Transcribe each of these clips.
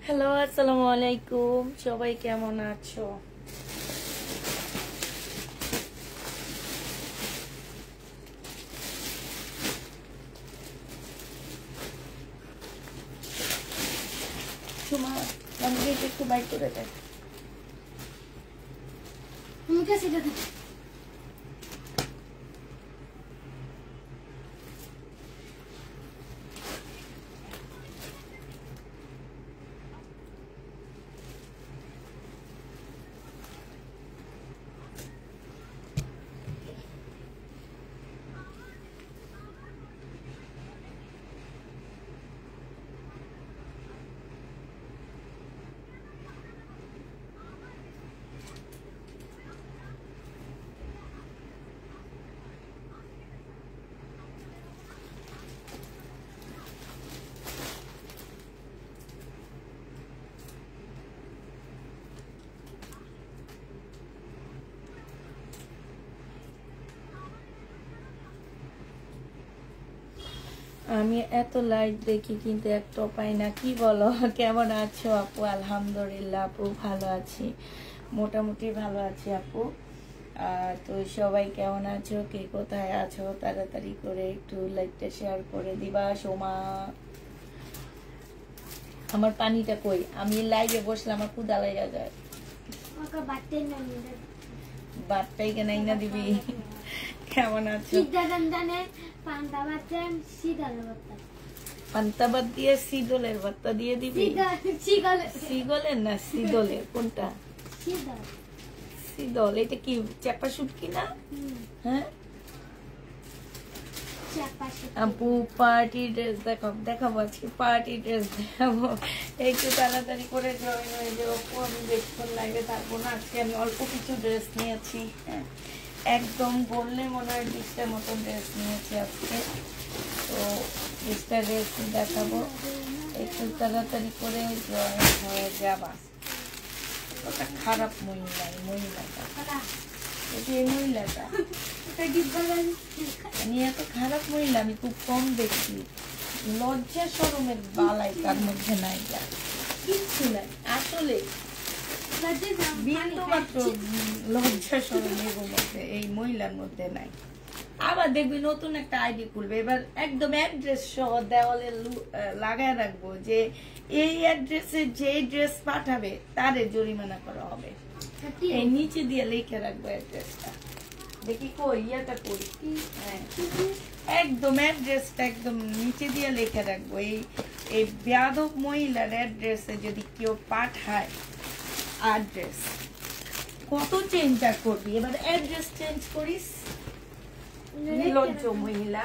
Hello, আসসালামু আলাইকুম। সবাই কেমন আছো? সুমা, আমাকে একটু বাইক করে দেয়। আমি এত লাইট দেখি কিন্তু একটা পাই না। কি বলো, কেমন আছো আপু? আলহামদুলিল্লাহ আপু, ভালো আছি, মোটামুটি ভালো আছি আপু। তো সবাই কেমন আছো, কে কোথায় আছো, তাড়াতাড়ি করে একটু লাইকটা শেয়ার করে দিবা। সোমা, আমার পানিটা কই? আমি লাইভে বসলে আমার ক্ষুধা লেগে যায়। বাতটাই কেন না দিবি? কেমন আছো? পান্তা ভাত দিয়ে শীতলের ভর্তা দিয়ে দিবি? শীতলের না শীতলের কোনটা? শীতল। এটা কি চাপা শুটকি না? হ্যাঁ আপু, পার্টি ড্রেস দেখাবো আজকে, পার্টি ড্রেস দেখাবো। একটু তাড়াতাড়ি করে জয়েন হয়ে যাবো আপু, আমি বেশিক্ষণ লাইভে থাকবো না। আজকে আমি অল্প কিছু ড্রেস নিয়েছি, একদম বললে মনে হয় 20টার মতো ড্রেস নিয়েছি আজকে। তো 20টা ড্রেস দেখাবো, একটু তাড়াতাড়ি করে জয়েন হয়ে যাবা। ওটা খারাপ মহিলাটা আমি এত খারাপ মহিলা আমি খুব কম দেখছি। লজ্জা শরমের বালাই তার মধ্যে নাই, কিচ্ছু নাই আসলে। লজ্জা শরম এর মধ্যে এই মহিলার মধ্যে নাই। আবার দেখবি নতুন একটা আইডি খুলবে, এবার একদম অ্যাড্রেস সহ দেওয়ালে লাগায় রাখবো যে এই অ্যাড্রেসে যে ড্রেস পাঠাবে তারে জরিমানা করা হবে। এই নিচে দিয়ে লিখে রাখবো অ্যাড্রেসটা। দেখি কই ইয়াটা কই, একদম অ্যাড্রেসটা একদম নিচে দিয়ে লিখে রাখবো। এই বেয়াদব মহিলার অ্যাড্রেসে যদি কেউ পাঠায় অ্যাড্রেস, কত চেঞ্জ করবি? এবার অ্যাড্রেস চেঞ্জ করিস। নির্লজ্জ মহিলা,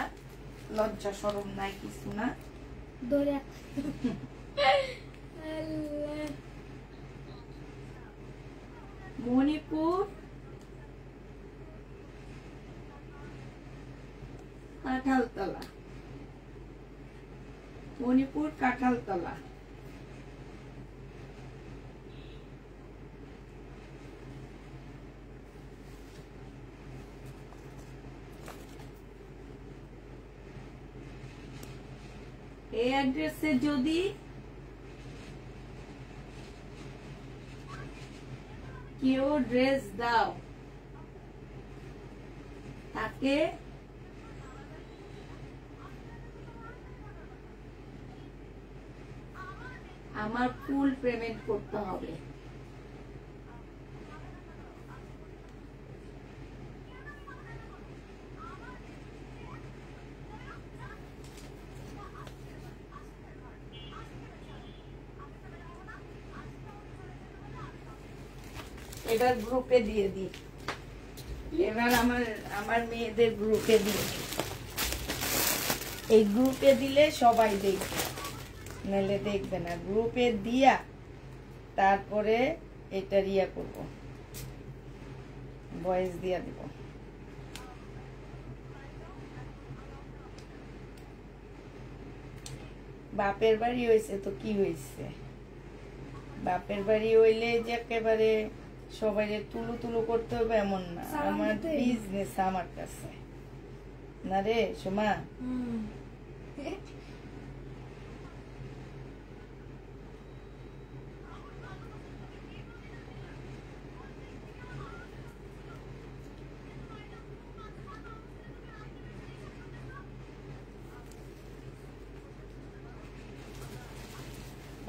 লজ্জা শরম নাই কিছু না। মণিপুর কাঁঠালতলা, মণিপুর কাঁঠালতলা। এই অ্যাড্রেসে যদি কেউ ড্রেস দাও তাকে আমার ফুল পেমেন্ট করতে হবে। এবার গ্রুপে দিয়ে দিই, এবার আমার মেয়েদের গ্রুপে দিয়ে দিই। এই গ্রুপে দিলে সবাই দেখবে, নাহলে দেখবে না। গ্রুপে দিয়া তারপরে এটা রিয়া করব, ভয়েস দিয়া দিব। বাপের বাড়ি হয়েছে তো কি হয়েছে, বাপের বাড়ি হইলে যে একেবারে সবাই তুলু তুলু করতে হবে এমন না। আমার বিজনেস আমার কাছে না রে সোমা।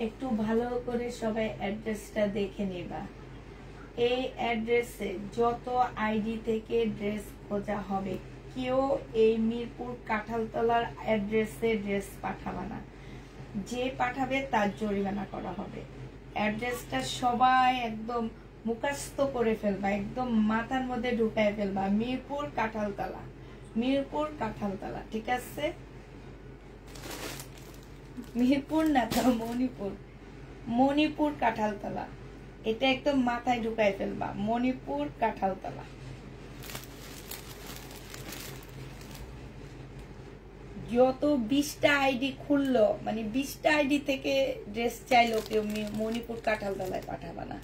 একটু ভালো করে সবাই অ্যাড্রেসটা দেখে নিবা। এই অ্যাড্রেসে যত আইডি থেকে ড্রেস খোঁজা হবে, কেউ এই মিরপুর কাঁঠালতলার অ্যাড্রেসে ড্রেস পাঠাবে না। যে পাঠাবে তার জরিমানা করা হবে। অ্যাড্রেসটা সবাই একদম মুখস্থ করে ফেলবা, একদম মাথার মধ্যে ঢুকায় ফেলবা। মিরপুর কাঁঠালতলা, মিরপুর কাঁঠালতলা, ঠিক আছে? মিরপুর না তো মণিপুর, মণিপুর কাঁঠালতলা, এটা একদম মাথায় ঢুকায় ফেলবা। মণিপুর কাঁঠালতলা। যত 20টা আইডি খুললো, মানে 20টা আইডি থেকে ড্রেস চাইলো, কেউ মণিপুর কাঁঠালতলায় পাঠাবা না।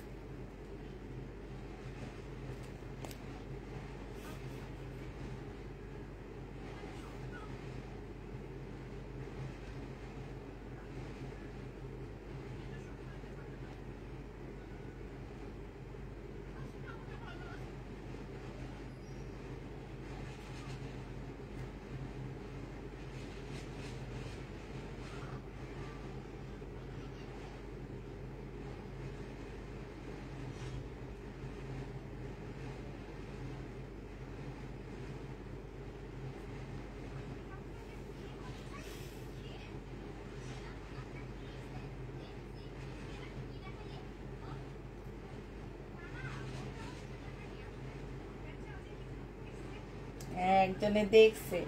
একজনে দেখছে।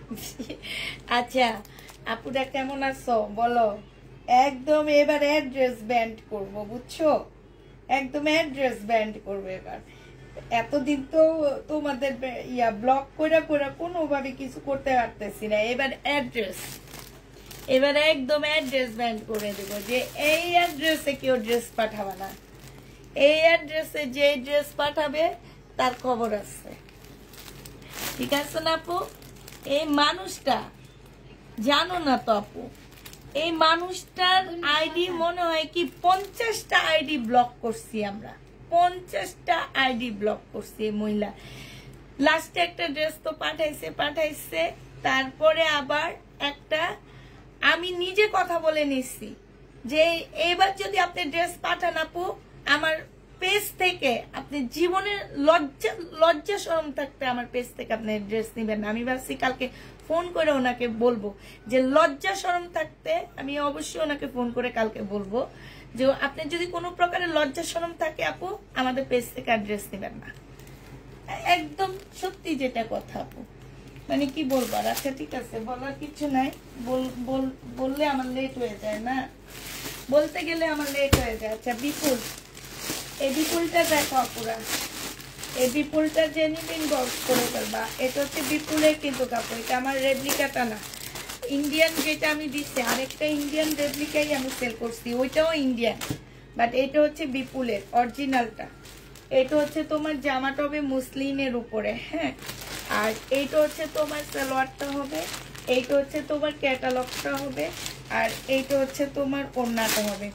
আচ্ছা আপুরা কেমন আছো বলো? একদম এবার অ্যাড্রেস ব্যান্ড করব, বুঝছো? একদম অ্যাড্রেস ব্যান্ড করবো এবার। এতদিন তো তোমাদের ব্লক করে করে কোনোভাবে কিছু করতে পারতেছি না। এবার অ্যাড্রেস, এবার একদম অ্যাড্রেস ব্যান্ড করে দেবো যে এই অ্যাড্রেসে কেউ ড্রেস পাঠাবে না। এই অ্যাড্রেসে যে ড্রেস পাঠাবে তার খবর আছে, ঠিক আছে না আপু? এই মানুষটা জানো না তো আপু, এই মানুষটার আইডি মনে হয় কি 50টা আইডি ব্লক করছি আমরা, 50টা আইডি ব্লক করছি। এই মহিলা লাস্টে একটা ড্রেস তো পাঠাইছে, তারপরে আবার একটা আমি নিজে কথা বলে নিচ্ছি যে এবার যদি আপনি ড্রেস পাঠান আপু, আমার পেজ থেকে আপনি জীবনে লজ্জা শরম থাকতে আমার পেজ থেকে আপনি ড্রেস নিবেন না। আমি ভাবছি কালকে ফোন করে ওনাকে বলবো যে লজ্জা শরম থাকতে আমি অবশ্যই ওনাকে ফোন করে কালকে বলবো যে আপনি যদি কোনো প্রকারের লজ্জা শরম থাকে আপু, আমাদের পেজ থেকে আর ড্রেস নিবেন না। একদম সত্যি যেটা কথা আপু, মানে কি বলবো। আচ্ছা ঠিক আছে, বলার কিছু নাই। বললে আমার লেট হয়ে যায় না, বলতে গেলে আমার লেট হয়ে যায়। আচ্ছা বিপুল, এই বিপুলটা দেখো আপুরা, এই বিপুলটা যে নিবেন বক্স করে ফেলবা। এটা হচ্ছে বিপুলের কিন্তু কাপড়, এটা আমার রেপ্লিকাটা না। ইন্ডিয়ান যেটা আমি দিচ্ছি, আরেকটা ইন্ডিয়ান রেপ্লিকাই আমি সেল করছি, ওইটাও ইন্ডিয়ান, বাট এটা হচ্ছে বিপুলের অরিজিনালটা। এটা হচ্ছে তোমার জামাটা হবে মুসলিনের উপরে, হ্যাঁ। আর এইটা হচ্ছে তোমার সালোয়ারটা হবে, এইটা হচ্ছে তোমার ক্যাটালগটা হবে, আর এইটা হচ্ছে তোমার ওড়নাটা হবে।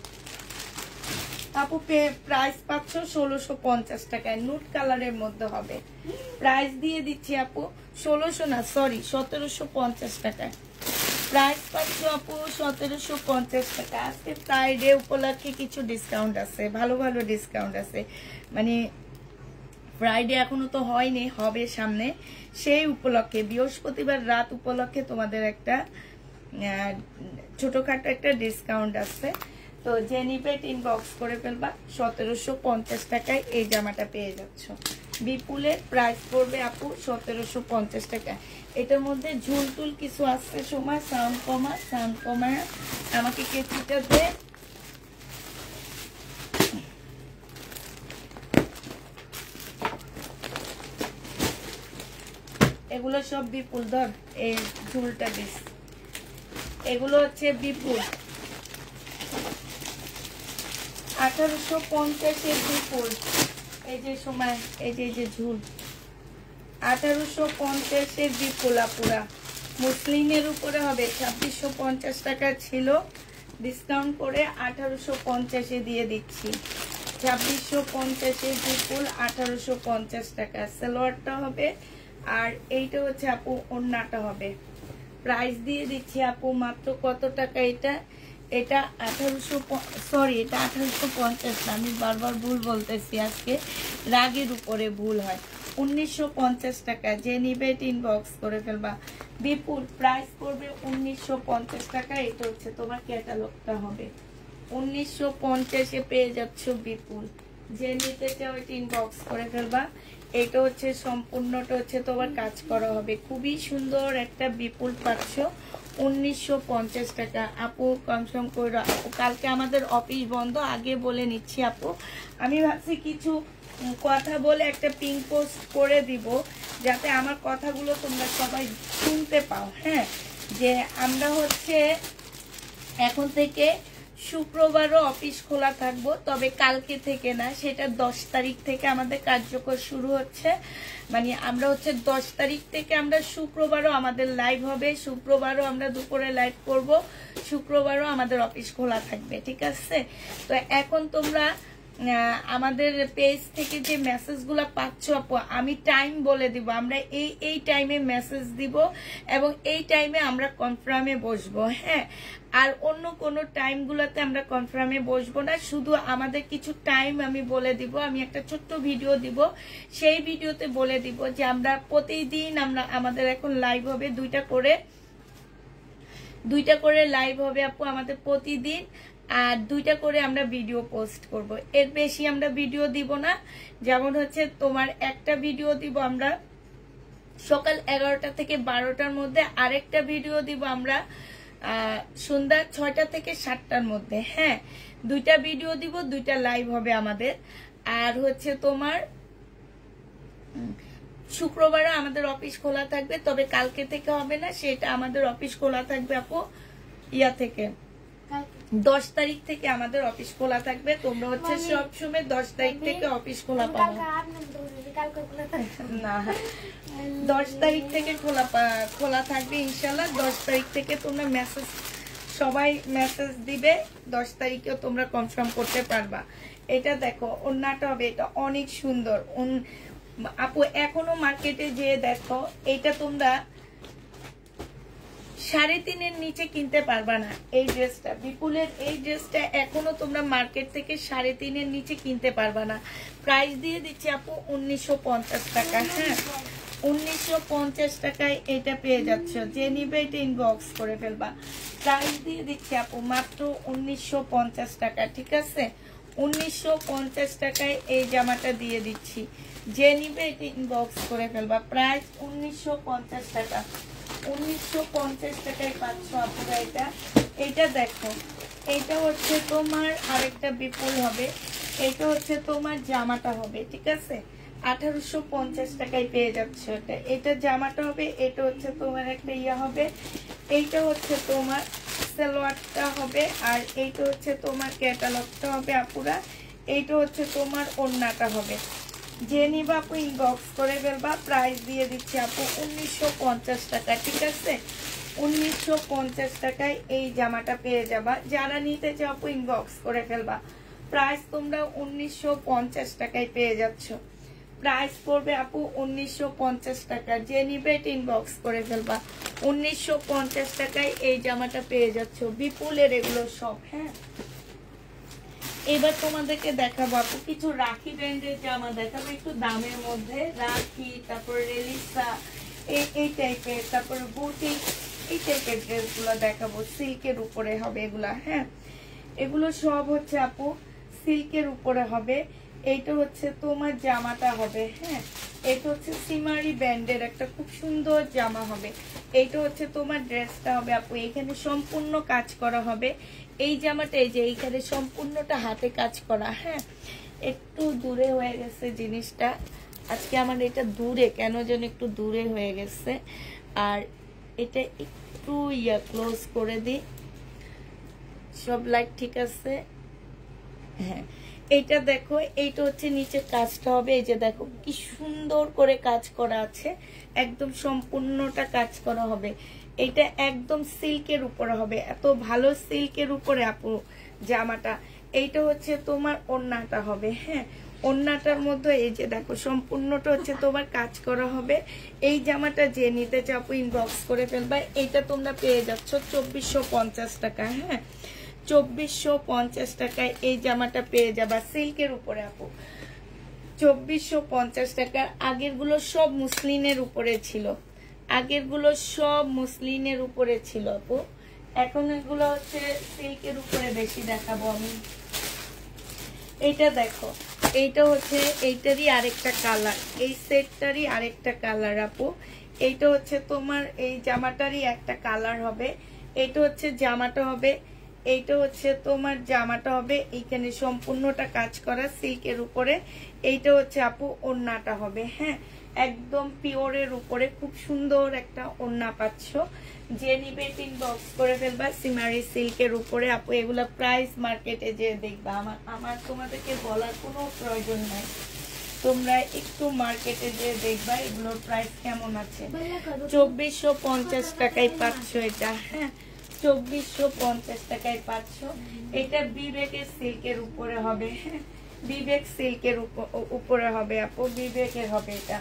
আপু প্রাইস পাচ্ছ 1650 টাকায়, নুট কালারের মধ্যে হবে। প্রাইস দিয়ে দিচ্ছি আপু 1600 না, সরি 1750 টাকায় প্রাইস পাচ্ছ আপু, 1750 টাকা। আজকে ফ্রাইডে উপলক্ষে কিছু ডিসকাউন্ট আছে, ভালো ভালো ডিসকাউন্ট আছে। মানে ফ্রাইডে এখনো তো হয়নি, হবে সামনে, সেই উপলক্ষে বৃহস্পতিবার রাত উপলক্ষে তোমাদের একটা ছোটখাটো একটা ডিসকাউন্ট আছে। তো যে নিবে ইনবক্স করে ফেলবা, 1750 টাকায় এই জামাটা পেয়ে যাচ্ছ। বিপুলের প্রাইস পড়বে আপু 1750 টাকা। এটার মধ্যে ঝুল টুল কিছু আসছে, সময় সাউন্ড কমা আমাকে কেচিটা দে। এগুলো সব বিপুল, ধর এই ঝুলটা দিস, এগুলো হচ্ছে বিপুল 1850 বিপুল। এই যে সময়, এই যে ঝুল 1850 বিপুল আপুরা, মুসলিমের উপরে হবে। 2650 টাকা ছিল, ডিসকাউন্ট করে 1850 দিয়ে দিচ্ছি। 2650 বিপুল 1850 টাকা। সালোয়ারটা হবে, আর এইটা হচ্ছে আপু ওড়নাটা হবে। প্রাইস দিয়ে দিচ্ছি আপু মাত্র কত টাকা? এটা 1800, সরি এটা 1850 না, আমি বারবার ভুল বলতেছি, আজকে রাগের উপরে ভুল হয়। 1950 টাকা, যে নিবে ইনবক্স করে ফেলবা। বিপুল প্রাইস পড়বে 1950 টাকা। এটা হচ্ছে তোমার ক্যাটালগটা হবে 1950-এ পেয়ে যাচ্ছ বিপুল। যে নিতে চাও এটা ইনবক্স করে ফেলবা। এটা হচ্ছে সম্পূর্ণটা হচ্ছে তোমার কাজ করা হবে, খুবই সুন্দর একটা বিপুল পাচ্ছ 1950 টাকা। আপু কনফার্ম করো আপু, কালকে আমাদের অফিস বন্ধ, আগে বলে নিচ্ছি আপু। আমি ভাবছি কিছু কথা বলে একটা পিং পোস্ট করে দিব, যাতে আমার কথাগুলো তোমরা সবাই শুনতে পাও। হ্যাঁ, যে আমরা হচ্ছে এখন থেকে শুক্রবারও অফিস খোলা থাকবো, তবে কালকে থেকে না, সেটা 10 তারিখ থেকে আমাদের কার্যকর শুরু হচ্ছে। মানে আমরা হচ্ছে 10 তারিখ থেকে আমরা শুক্রবারও আমাদের লাইভ হবে, শুক্রবারও আমরা দুপুরে লাইভ করব, শুক্রবারও আমাদের অফিস খোলা থাকবে, ঠিক আছে? তো এখন তোমরা আমাদের পেজ থেকে যে মেসেজগুলো পাচ্ছ আপু, আমি টাইম বলে দিব, আমরা এই টাইমে মেসেজ দিব এবং এই টাইমে আমরা কনফার্মে বসবো। হ্যাঁ, আর অন্য কোনো টাইমগুলোতে আমরা কনফার্মে বসবো না, শুধু আমাদের কিছু টাইম আমি বলে দিব। আমি একটা ছোট্ট ভিডিও দিব, সেই ভিডিওতে বলে দিব যে আমরা প্রতিদিন আমাদের এখন লাইভ হবে দুইটা করে লাইভ হবে আপু আমাদের প্রতিদিন, আর 2টা করে আমরা ভিডিও পোস্ট করব। এর বেশি আমরা ভিডিও দিব না। যেমন হচ্ছে তোমার একটা ভিডিও দিব আমরা সকাল 11টা থেকে 12টার মধ্যে, আরেকটা ভিডিও দিব আমরা সন্ধ্যা 6টা থেকে 7টার মধ্যে। হ্যাঁ, 2টা ভিডিও দিব, 2টা লাইভ হবে আমাদের। আর হচ্ছে তোমার শুক্রবারও আমাদের অফিস খোলা থাকবে, তবে কালকে থেকে হবে না, সেটা আমাদের অফিস খোলা থাকবে আপু থেকে 10 তারিখ থেকে আমাদের অফিস খোলা থাকবে। তোমরা হচ্ছে সবসময় 10 তারিখ থেকে অফিস খোলা পাবে না, 10 তারিখ থেকে খোলা থাকবে ইনশাল্লাহ। 10 তারিখ থেকে তোমরা সবাই মেসেজ দিবে, 10 তারিখেও তোমরা কনফার্ম করতে পারবা। এটা দেখো ওন্নাটা হবে, এটা অনেক সুন্দর আপু। এখনো মার্কেটে যে দেখো, এটা তোমরা 3.5-এর নিচে কিনতে পারবা না। এই ড্রেসটা বিপুলের, এই ড্রেসটা এখনো তোমরা মার্কেট থেকে 3.5-এর নিচে কিনতে পারবা না। প্রাইস দিয়ে দিচ্ছি আপু 1950 টাকা। হ্যাঁ, 1950 টাকায় এটা পেয়ে যাচ্ছ, যে নিবে এটা ইনবক্স করে ফেলবা। প্রাইস দিয়ে দিচ্ছি আপু মাত্র 1950 টাকা, ঠিক আছে? 1950 টাকায় এই জামাটা দিয়ে দিচ্ছি, যে নিবে এটা ইনবক্স করে ফেলবা। প্রাইস 1950 টাকা। 1950 টাকায় পাচ্ছ আপনারা এটা দেখো, এটা হচ্ছে তোমার আরেকটা বিপুল হবে, এটা হচ্ছে তোমার জামাটা হবে, ঠিক আছে? 1850 টাকায় পেয়ে যাচ্ছে এটা জামাটা হবে। এটা হচ্ছে তোমার একটা হবে, এইটা হচ্ছে তোমার সালোয়ারটা হবে, আর এইটা হচ্ছে তোমার ক্যাটালগটা হবে আপুরা। এইটা হচ্ছে তোমার ওড়নাটা হবে। যে নিবা আপু ইনবক্স করে ফেলবা। প্রাইস দিয়ে দিচ্ছি আপু 1950 টাকা, ঠিক আছে? 1950 টাকায় এই জামাটা পেয়ে যাবা। যারা নিতে চাও আপু ইনবক্স করে ফেলবা। প্রাইস তোমরা 1950 টাকায় পেয়ে যাচ্ছ। প্রাইস পড়বে আপু 1950 টাকা, যে নিবে ইনবক্স করে ফেলবা। 1950 টাকায় এই জামাটা পেয়ে যাচ্ছ, বিপুলের এগুলো সব। হ্যাঁ, এবার তোমাদেরকে দেখাবো আপু কিছু রাখি ব্র্যান্ডের জামা দেখাবো, একটু দামের মধ্যে। রাখি, তারপর রেলিসা, এই টাইপের, তারপর বুটিক, এই টাইপের ড্রেসগুলো দেখাবো। সিল্কের উপরে হবে এগুলা। হ্যাঁ, এগুলো সব হচ্ছে আপু সিল্কের উপরে হবে। এইটা হচ্ছে তোমার জামাটা হবে। হ্যাঁ, এটা হচ্ছে সিমারি ব্র্যান্ডের একটা খুব সুন্দর জামা হবে। এইটা হচ্ছে তোমার ড্রেসটা হবে আপু, এখানে সম্পূর্ণ কাজ করা হবে। এই জামাটা এই যে এইখানে সম্পূর্ণটা হাতে কাজ করা। হ্যাঁ, একটু দূরে হয়ে গেছে জিনিসটা আজকে আমার, এটা দূরে কেন যেন একটু দূরে হয়ে গেছে। আর এটা একটু ক্লোজ করে দিই, সব লাইট ঠিক আছে। হ্যাঁ, এইটা দেখো, এইটা হচ্ছে নিচের কাজটা হবে। এই যে দেখো কি সুন্দর করে কাজ করা আছে, একদম সম্পূর্ণটা কাজ করা হবে। এটা একদম সিল্কের উপরে হবে, এত ভালো সিল্কের উপরে আপু জামাটা। এইটা হচ্ছে তোমার ওড়নাটা হবে। হ্যাঁ, ওড়নাটার মধ্যে এই যে দেখো সম্পূর্ণটা হচ্ছে তোমার কাজ করা হবে। এই জামাটা যে নিতে চাও ইনবক্স করে ফেলবা। এইটা তোমরা পেয়ে যাচ্ছ 2450 টাকা। হ্যাঁ, 2450 টাকায় এই জামাটা পেয়ে যাবা সিল্কের উপরে আপু। 2450 টাকা। আগের গুলো সব মুসলিনের উপরে ছিল, আগের গুলো সব মুসলিনের উপরে ছিল আপু। এখন এগুলো হচ্ছে সিল্কের উপরে বেশি দেখাবো আমি। এইটা দেখো, এইটা হচ্ছে এইটারই আরেকটা কালার, এই সেটটারই আরেকটা কালার আপু। এইটা হচ্ছে তোমার এই জামাটারই একটা কালার হবে। এইটা হচ্ছে জামাটা হবে, এইটা হচ্ছে তোমার জামাটা হবে। এইখানে সম্পূর্ণটা কাজ করা সিল্কের উপরে। এইটা হচ্ছে আপু ওড়নাটা হবে। হ্যাঁ, একদম পিওরের উপরে খুব সুন্দর একটা ওড়না পাচ্ছ। যে নিবে ইনবক্স করে ফেলবা সিমারি সিল্কের উপরে আপু। এগুলা প্রাইস মার্কেটে যে দেখবা, আমার তোমাদেরকে বলার কোনো প্রয়োজন নাই, তোমরা একটু মার্কেটে যে দেখবা এগুলোর প্রাইস কেমন আছে। 2450 টাকায় পাচ্ছ এটা। হ্যাঁ, 2450 টাকায় পাচ্ছ। এটা বিবেকের সিল্কের উপরে হবে। হ্যাঁ, বিবেক সিল্কের উপরে হবে আপু, বিবেকের হবে এটা।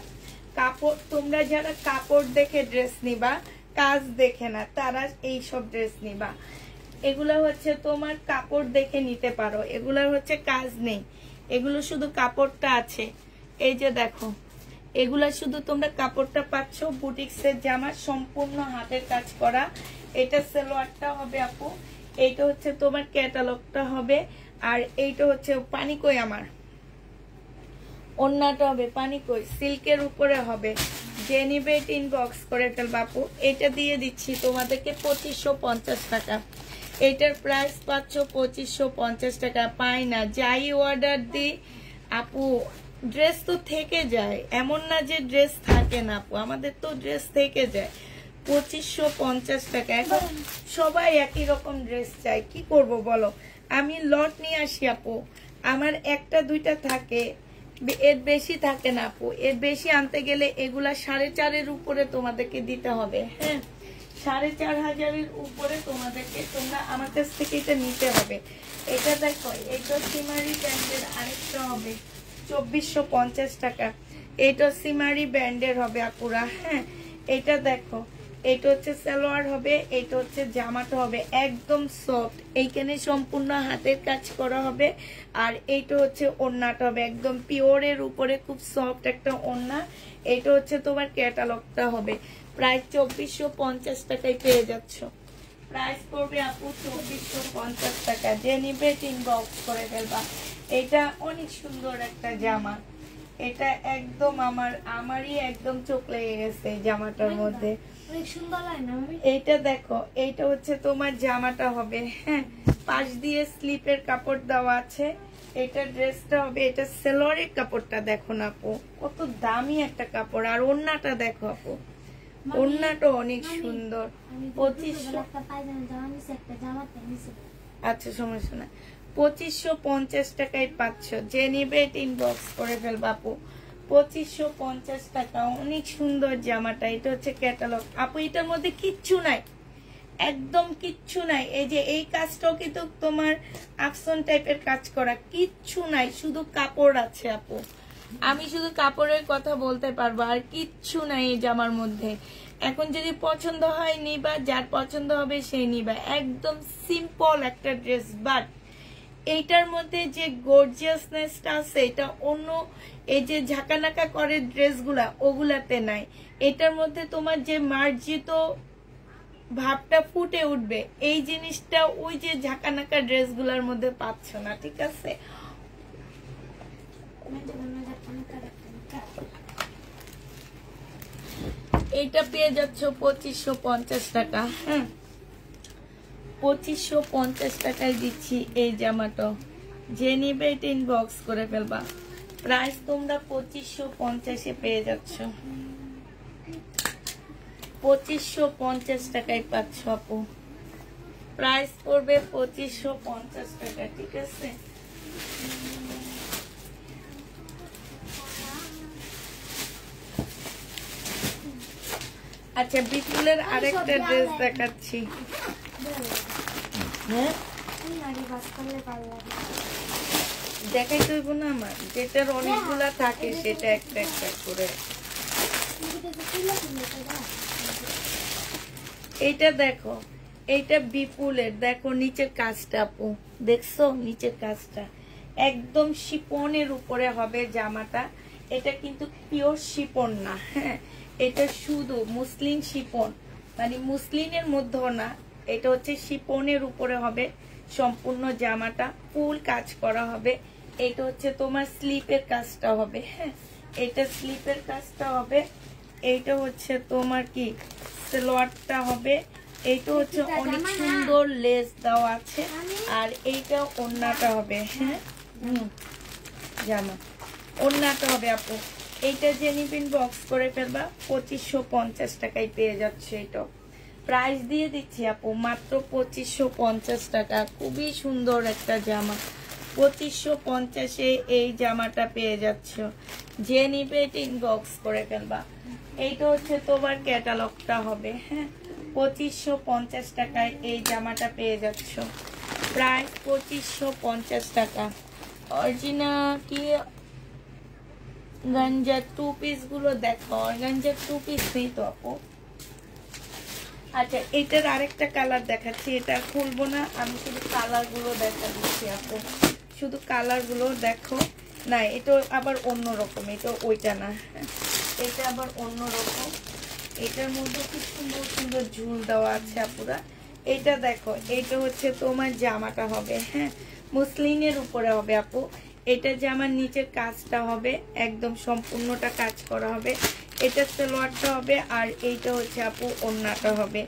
কাপড়, তোমরা যারা কাপড় দেখে ড্রেস নিবা, কাজ দেখে না, তারা এই সব ড্রেস নিবা। এগুলো হচ্ছে তোমার কাপড় দেখে নিতে পারো, এগুলো হচ্ছে কাজ নেই, এগুলো শুধু কাপড়টা আছে। এই যে দেখো, এগুলা শুধু তোমরা কাপড়টা পাচ্ছ। বুটিক্সের জামা, সম্পূর্ণ হাতের কাজ করা। এটা সালোয়ারটা হবে আপু, এইটা হচ্ছে তোমার ক্যাটালগটা হবে, আর এইটা হচ্ছে পানি কই আমার ওড়নাটা হবে পানি কই সিল্কের উপরে হবে। যে নিবে ইনবক্স করে ফেলবা আপু। এটা দিয়ে দিচ্ছি তোমাদেরকে 2550 টাকা। এটার প্রাইস পাচ্ছ 2550 টাকা। পাই না, যাই অর্ডার দিই আপু ড্রেস তো থেকে যায়, এমন না যে ড্রেস থাকে না আপু, আমাদের তো ড্রেস থেকে যায়। 2550 টাকা। এখন সবাই একই রকম ড্রেস চাই, কি করব বলো। আমি লট নিয়ে আসি আপু, আমার একটা দুইটা থাকে, এর বেশি থাকে না আপু। এর বেশি আনতে গেলে এগুলা 4,500 উপরে তোমাদেরকে দিতে হবে। হ্যাঁ, 4,500 উপরে তোমাদেরকে, তোমরা আমার কাছ থেকে এটা নিতে হবে। এটা দেখো, এটা সিমারি ব্র্যান্ডের আরেকটা হবে 2450 টাকা। এটা সিমারি ব্র্যান্ডের হবে আপুরা। হ্যাঁ, এটা দেখো, এটা হচ্ছে সালোয়ার হবে, এটা হচ্ছে জামাটা হবে একদম সফট। এইখানে সম্পূর্ণ হাতের কাজ করা হবে, আর এইটা হচ্ছে ওড়নাটা হবে একদম পিওরের উপরে, খুব সফট একটা ওড়না। এটা হচ্ছে তোমার ক্যাটালগটা হবে। প্রায় 2450 টাকায় পেয়ে যাচ্ছ। প্রাইস পড়বে আপু 2450 টাকা। যে নিবে ইনবক্স করে ফেলবা। এটা অনেক সুন্দর একটা জামা, এটা একদম আমারই একদম চোখ লেগে গেছে জামাটার মধ্যে, অনেক সুন্দর লাগে না? এইটা দেখো, এইটা হচ্ছে তোমার জামাটা হবে। হ্যাঁ, পাশ দিয়ে স্লিপের কাপড় দেওয়া আছে। এটা ড্রেসটা হবে, এটা সেলোয়ারের কাপড়টা দেখো না আপু, কত দামি একটা কাপড়। আর ওড়নাটা দেখো আপু, ওড়নাটা অনেক সুন্দর। 2500, আচ্ছা সমস্যা না, 2550 টাকায় পাচ্ছ। যে নিবে ইনবক্স করে ফেলবা আপু। 2550 টাকা, অনেক সুন্দর জামাটা। এটা হচ্ছে ক্যাটালগ আপু। এটার মধ্যে কিচ্ছু নাই, একদম কিচ্ছু নাই। এই যে এই কাজটাও কিন্তু তোমার আফসন টাইপের কাজ করা, কিচ্ছু নাই, শুধু কাপড় আছে আপু। আমি শুধু কাপড়ের কথা বলতে পারবো, আর কিচ্ছু নাই এই জামার মধ্যে। এখন যদি পছন্দ হয় নিবা, যার পছন্দ হবে সেই নিবা। একদম সিম্পল একটা ড্রেস, বাট এইটার মধ্যে যে গর্জিয়াসনেসটা আছে এটা অন্য এই যে ঝাঁকানাকা করে ড্রেসগুলা ওগুলাতে নাই। এটার মধ্যে তোমার যে মার্জিত ভাবটা ফুটে উঠবে, এই জিনিসটা ওই যে ঝাঁকানাকা ড্রেসগুলোর মধ্যে পাচ্ছ না, ঠিক আছে? এইটা পেয়ে যাচ্ছ 2550 টাকা। হ্যাঁ, 2550 টাকায় দিচ্ছি এই জামাটা। যে নিবে এটা ইনবক্স করে ফেলবা। প্রাইস তোমরা 2550-এ পেয়ে যাচ্ছ। 2550 টাকায় পাচ্ছ আপু। প্রাইস পড়বে 2550 টাকা, ঠিক আছে? আচ্ছা, বিপুলের আরেকটা ড্রেস দেখাচ্ছি। হ্যাঁ, দেখাই দেবো না, আমার যেটার অনেকগুলা থাকে সেটা একটা একটা করে। এইটা দেখো, এইটা বিপুলের, দেখো নিচের কাজটা আপু, দেখছো নিচের কাজটা একদম শিপনের উপরে হবে জামাটা। এটা কিন্তু পিওর শিপন না, হ্যাঁ, এটা শুধু মুসলিন শিপন, মানে মুসলিনের মধ্যেও না, এটা হচ্ছে শিপনের উপরে হবে সম্পূর্ণ জামাটা, ফুল কাজ করা হবে। এটা হচ্ছে তোমার স্লিপের কাজটা হবে, হ্যাঁ, এটা স্লিপের কাজটা হবে। এইটা হচ্ছে তোমার কি সালোয়ারটা হবে। এইটা হচ্ছে অনেক সুন্দর লেস দেওয়া আছে, আর এইটা ওড়নাটা হবে, হ্যাঁ, জামা ওড়নাটা হবে আপু। এইটা যে নিবেন বক্স করে ফেলবা, 2550 টাকায় পেয়ে যাচ্ছে। এটা প্রাইস দিয়ে দিচ্ছি আপু মাত্র 2550 টাকা। খুবই সুন্দর একটা জামা, 2550-এ এই জামাটা পেয়ে যাচ্ছ। যে নিবে ইনবক্স করে ফেলবা। এইটা হচ্ছে তোমার ক্যাটালগটা হবে, হ্যাঁ, 2550 টাকায় এই জামাটা পেয়ে যাচ্ছ। প্রাইস 2550 টাকা। অরিজিনাল কি গঞ্জার 2 পিস গুলো দেখো, গঞ্জার 2 পিস নেই তো আপু। আচ্ছা, এটার আরেকটা কালার দেখাচ্ছি, এটা খুলবো না, আমি শুধু কালার গুলো দেখা দিচ্ছি আপু, শুধু কালার গুলো দেখো। না, এটা আবার অন্যরকম, এটা ওইটা না, এটা আবার অন্যরকম। এটার মধ্যে খুব সুন্দর সুন্দর ঝুল দেওয়া আছে আপুরা। এটা দেখো, এটা হচ্ছে তোমার জামাটা হবে, হ্যাঁ, মুসলিনের উপরে হবে আপু। এটা জামার নিচের কাজটা হবে একদম সম্পূর্ণটা কাজ করা হবে। এটা সালোয়ারটা হবে, আর এইটা হচ্ছে আপু ওড়নাটা হবে।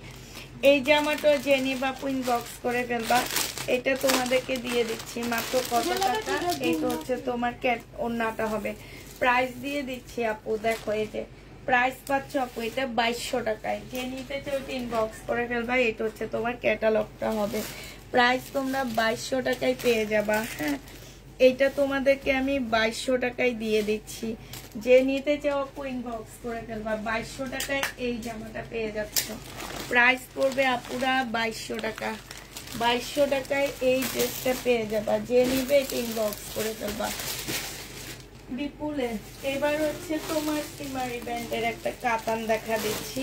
এই জামাটা যে নিবা আপু ইনবক্স করে ফেলবা। এটা তোমাদেরকে দিয়ে দিচ্ছি মাত্র কত টাকা। এইটা হচ্ছে তোমার ওড়নাটা হবে। প্রাইস দিয়ে দিচ্ছি আপু, দেখো এই যে প্রাইস পাচ্ছ আপু, এটা 2200 টাকায়। যে নিতে চাও ইনবক্স করে ফেলবা। এটা হচ্ছে তোমার ক্যাটালগটা হবে। প্রাইস তোমরা 2200 টাকায় পেয়ে যাবা, হ্যাঁ, এইটা তোমাদেরকে আমি 2200 টাকায় দিয়ে দিচ্ছি। যে নিতে চাও আপু ইনবক্স করে ফেলবা। 2200 টাকায় এই জামাটা পেয়ে যাচ্ছ। প্রাইস পড়বে আপুরা 2200 টাকা। 2200 টাকায় এই ড্রেসটা পেয়ে যাবা। যে নিবে ইনবক্স করে ফেলবা। বিপুলে এবার হচ্ছে তোমার সিমারি ব্যান্ডের একটা কাতান দেখা দিচ্ছি।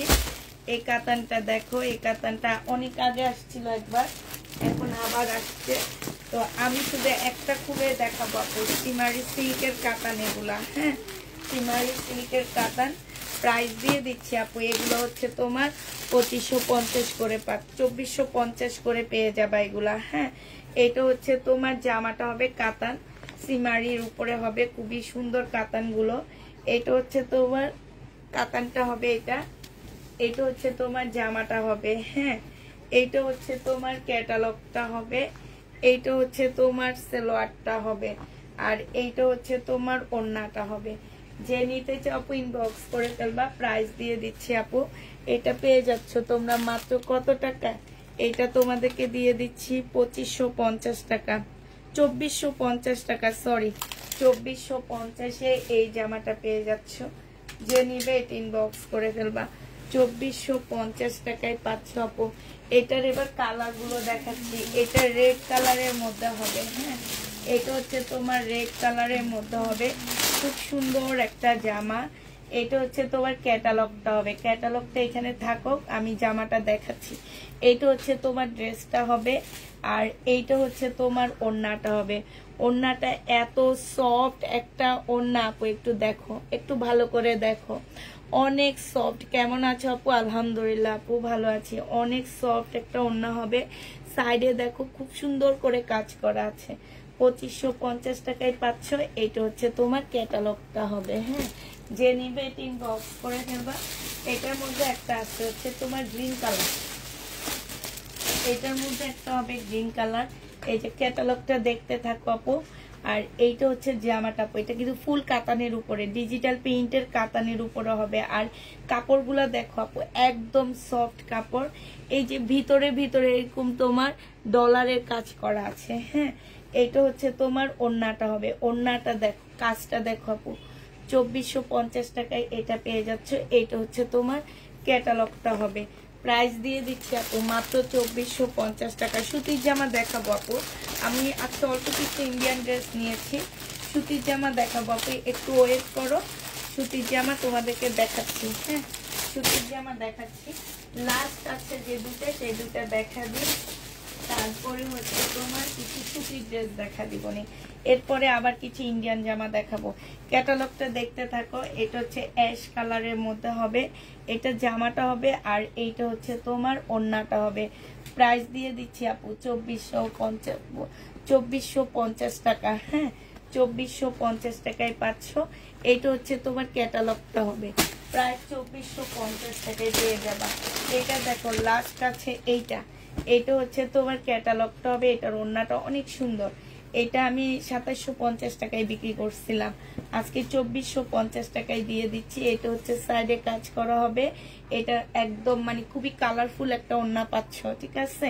এই কাতানটা দেখো, এই কাতানটা অনেক আগে আসছিল একবার, এখন আবার আসছে। তো আমি শুধু একটা খুলে দেখাবো আপু। সিমারি সিল্কের কাতান এগুলা, হ্যাঁ, সিমারি সিল্কের কাতান। প্রাইস দিয়ে দিচ্ছি আপু, এগুলো হচ্ছে তোমার 2550 করে 2450 করে পেয়ে যাবা এগুলা, হ্যাঁ। এটা হচ্ছে তোমার জামাটা হবে কাতান, সিমারির উপরে হবে, খুবই সুন্দর কাতানগুলো। এটা হচ্ছে তোমার কাতানটা হবে, এটা হচ্ছে তোমার জামাটা হবে, হ্যাঁ। এইটা হচ্ছে তোমার ক্যাটালগটা হবে, এইটা হচ্ছে তোমার সালোয়ারটা হবে, আর এইটা হচ্ছে তোমার ওড়নাটা হবে। যে নিতে চাও আপু ইনবক্স করে ফেলবা। প্রাইস দিয়ে দিচ্ছি আপু, এটা পেয়ে যাচ্ছ তোমরা মাত্র কত টাকা। এটা তোমাদেরকে দিয়ে দিচ্ছি 2550 টাকা, 2450 টাকা, সরি 2450-এ এই জামাটা পেয়ে যাচ্ছ। যে নিবে এটা ইনবক্স করে ফেলবা। 2450 টাকায় পাচ্ছ আপু। এটার এবার কালার গুলো দেখাচ্ছি। এটা রেড কালারের মধ্যে হবে, হ্যাঁ, এটা হচ্ছে তোমার রেড কালারের মধ্যে হবে, খুব সুন্দর একটা জামা। এটা হচ্ছে তোমার ক্যাটালগটা হবে। ক্যাটালগটা এখানে থাকুক, আমি জামাটা দেখাচ্ছি। এইটা হচ্ছে তোমার ড্রেসটা হবে, আর এইটা হচ্ছে তোমার ওড়নাটা হবে। ওড়নাটা এত সফট একটা ওড়না আপু, একটু দেখো, একটু ভালো করে দেখো, অনেক সফট। কেমন আছো আপু? আলহামদুলিল্লাহ আপু ভালো আছি। অনেক সফট একটা ওড়না হবে। সাইডে দেখো খুব সুন্দর করে কাজ করা আছে। 2550 টাকায় পাচ্ছ। এইটা হচ্ছে তোমার ক্যাটালগটা হবে, হ্যাঁ। যে নিবে এটা ইনবক্স করে ফেলবা। এটার মধ্যে একটা আছে হচ্ছে তোমার গ্রিন কালার, এটার মধ্যে একটা হবে গ্রিন কালার। এই যে ক্যাটালগটা দেখতে থাকো আপু। আর এইটা হচ্ছে জামাটা আপু, এটা কিন্তু ফুল কাতানের উপরে, ডিজিটাল প্রিন্টের কাতানের উপরে হবে। আর কাপড়গুলো দেখো আপু, একদম সফট কাপড়। এই যে ভিতরে ভিতরে এরকম তোমার ডলারের কাজ করা আছে, হ্যাঁ। এইটা হচ্ছে তোমার ওড়নাটা হবে। ওড়নাটা দেখো, কাজটা দেখো আপু। 2450 টাকায় এটা পেয়ে যাচ্ছ। এইটা হচ্ছে তোমার ক্যাটালগটা হবে। প্রাইস দিয়ে দিচ্ছি আপু মাত্র 2450 টাকা। সুতির জামা দেখাবো আপু। আমি আজকে অল্প কিছু ইন্ডিয়ান ড্রেস নিয়েছি। সুতির জামা দেখাবো আপু, একটু ওয়েট করো। সুতির জামা তোমাদেরকে দেখাচ্ছি, হ্যাঁ, সুতির জামা দেখাচ্ছি। লাস্ট আছে যে দুটো সেই দুটো দেখা দিই, তারপরে হচ্ছে তোমার কিছু সুতি ড্রেস দেখা দিব নি, এরপরে আবার কিছু ইন্ডিয়ান জামা দেখাবো। ক্যাটালগটা দেখতে থাকো। এটা হচ্ছে অ্যাশ কালারের মধ্যে হবে, এটা জামাটা হবে, আর এইটা হচ্ছে তোমার ওড়নাটা হবে। প্রাইস দিয়ে দিচ্ছি আপু 2450 টাকা। হ্যাঁ, 2450 টাকায় পাচ্ছ। এইটা হচ্ছে তোমার ক্যাটালগটা হবে, প্রায় 2450 টাকায় পেয়ে যাবা। এটা দেখো লাস্ট আছে এইটা, এটা হচ্ছে তোমার ক্যাটালগটা হবে। এটার ওড়নাটা অনেক সুন্দর, এটা আমি 2750 টাকায় বিক্রি করছিলাম, আজকে 2450 টাকায় দিয়ে দিচ্ছি। এটা হচ্ছে সাইডে কাজ করা হবে, এটা একদম মানে খুবই কালারফুল একটা ওড়না পাচ্ছ, ঠিক আছে।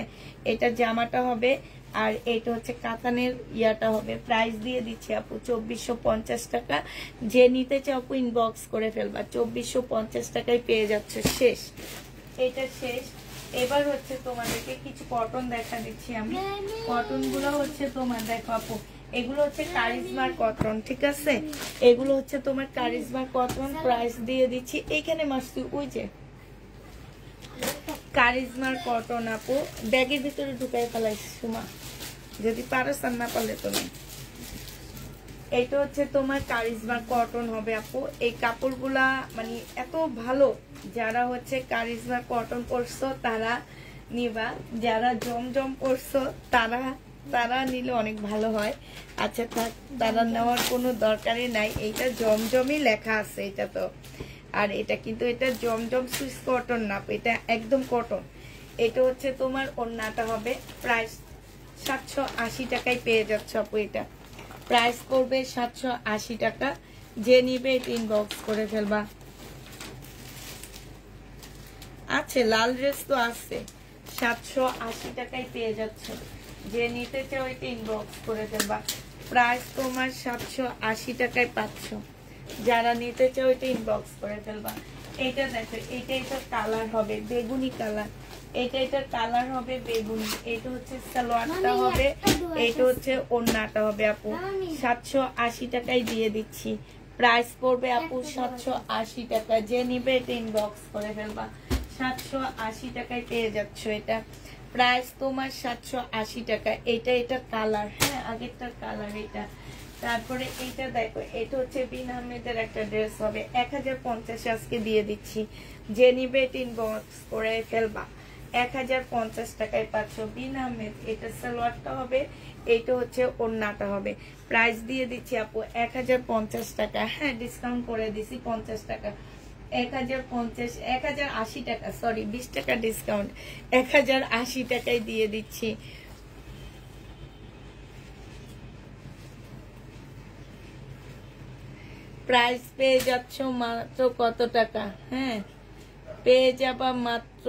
এটা জামাটা হবে, আর এটা হচ্ছে কাতানের ইয়াটা হবে। প্রাইস দিয়ে দিচ্ছি আপু 2450 টাকা। যে নিতে চাও আপু ইনবক্স করে ফেলবা, 2450 টাকায় পেয়ে যাচ্ছে। শেষ, এটা শেষ। এবার হচ্ছে তোমাদেরকে কিছু কটন দেখা দিচ্ছি আমি। কটন গুলো হচ্ছে তোমার দেখো আপু, এগুলো হচ্ছে কারিজমার কটন, ঠিক আছে। এগুলো হচ্ছে তোমার কারিজমার কটন। প্রাইস দিয়ে দিচ্ছি এখানে মাসি ওই যে কারিজমার কটন আপু, ব্যাগের ভিতরে ঢুকাই ফেলাইছি সুমা, যদি পারো আর না পারলে তুমি। এটা হচ্ছে তোমার কারিজমার কটন হবে আপু। এই কাপড়গুলা মানে এত ভালো, যারা হচ্ছে কারিজমার কটন পরছো তারা নিবা, যারা জমজম পরছো তারা নিলে অনেক ভালো হয়। আচ্ছা থাক, তারা নেওয়ার কোনো দরকারই নাই, এইটা জমজমই লেখা আছে এটা তো। আর এটা কিন্তু এটা জমজম সুইস কটন না, এটা একদম কটন। এটা হচ্ছে তোমার ওড়নাটা হবে। প্রাইস 780 টাকায় পেয়ে যাচ্ছ আপু। এটা প্রাইস করবে 780 টাকা। যে নিবে এটা ইনবক্স করে ফেলবা। আছে লাল ড্রেস তো আছে, 780 টাকায় পেয়ে যাচ্ছে। যে নিতে চাও এটা ইনবক্স করে ফেলবা। প্রাইস তোমার 780 টাকায় পাচ্ছ। যারা নিতে চাও এটা ইনবক্স করে ফেলবা। এটা দেখো, এটা কালার হবে বেগুনি কালার, এটার কালার হবে বেগুনি। এটা হচ্ছে সালোয়ারটা হবে, এটা হচ্ছে ওড়নাটা হবে আপু। 780 টাকায় দিয়ে দিচ্ছি। প্রাইস পড়বে আপু 780 টাকা। যে নিবে এটা ইনবক্স করে ফেলবা। 780 টাকায় পেয়ে যাচ্ছ এটা। প্রাইস তোমার 780 টাকা। এটা কালার, হ্যাঁ আগেরটার কালার এটা। তারপরে এইটা দেখো, এটা হচ্ছে বিন আহমেদের একটা ড্রেস হবে, 1050 আজকে দিয়ে দিচ্ছি। যে নিবে এটা ইনবক্স করে ফেলবা। 1050 টাকায় পাচ্ছ বিন আহমেদ। এটা সালোয়ারটা হবে, এটা হচ্ছে ওড়নাটা হবে। প্রাইস দিয়ে দিচ্ছি আপু 1050 টাকা। হ্যাঁ ডিসকাউন্ট করে দিছি 50 টাকা। 1080 টাকা, সরি 20 টাকা ডিসকাউন্ট, 1080 টাকায় দিয়ে দিচ্ছি। প্রাইস পেয়ে যাচ্ছ মাত্র কত টাকা? হ্যাঁ পেয়ে যাবা মাত্র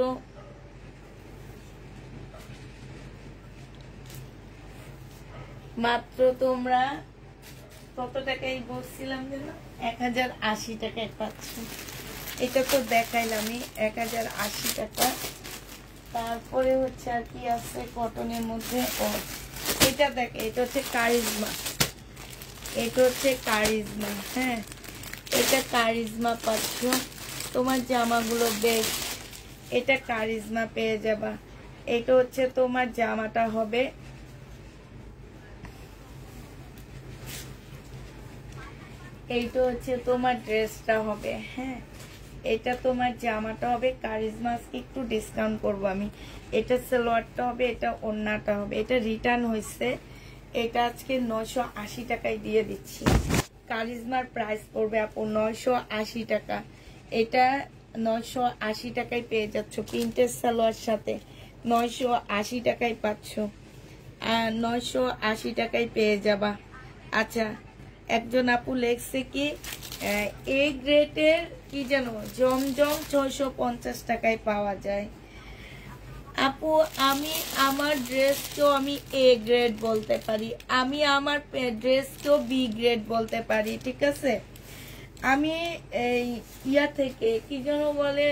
তোমরা কত টাকায় বলছিলাম যেন, 1080 টাকায় পাচ্ছ। এটা তো দেখাইলামই 1080 টাকা। তারপরে হচ্ছে আর কি আছে কটনের মধ্যে, ও এটা দেখ, এটা হচ্ছে কারিজমা, এটা হচ্ছে কারিজমা। হ্যাঁ এটা কারিজমা পাচ্ছ। তোমার জামাগুলো বেশ, এটা কারিজমা পেয়ে যাবা। এটা হচ্ছে তোমার জামাটা হবে, এইটা হচ্ছে তোমার ড্রেসটা হবে। হ্যাঁ এটা তোমার জামাটা হবে। কারিজমা একটু ডিসকাউন্ট করবো আমি। এটা সালোয়ারটা হবে, এটা ওড়নাটা হবে। এটা রিটার্ন হয়েছে, এটা আজকে 980 টাকায় দিয়ে দিচ্ছি। কারিজমার প্রাইস পড়বে আপু 980 টাকা। এটা 980 টাকায় পেয়ে যাচ্ছ প্রিন্টের সালোয়ার সাথে। 980 টাকায় পাচ্ছ, আর 980 টাকায় পেয়ে যাবা। আচ্ছা একজন আপু লেখছে কি এ গ্রেডের কি যেন জমজম 650 টাকায় পাওয়া যায়। আপু আমি আমার ড্রেসকেও আমি এ গ্রেড বলতে পারি, আমি আমার ড্রেসকেও বি গ্রেড বলতে পারি, ঠিক আছে। আমি এই ইয়া থেকে কি যেন বলে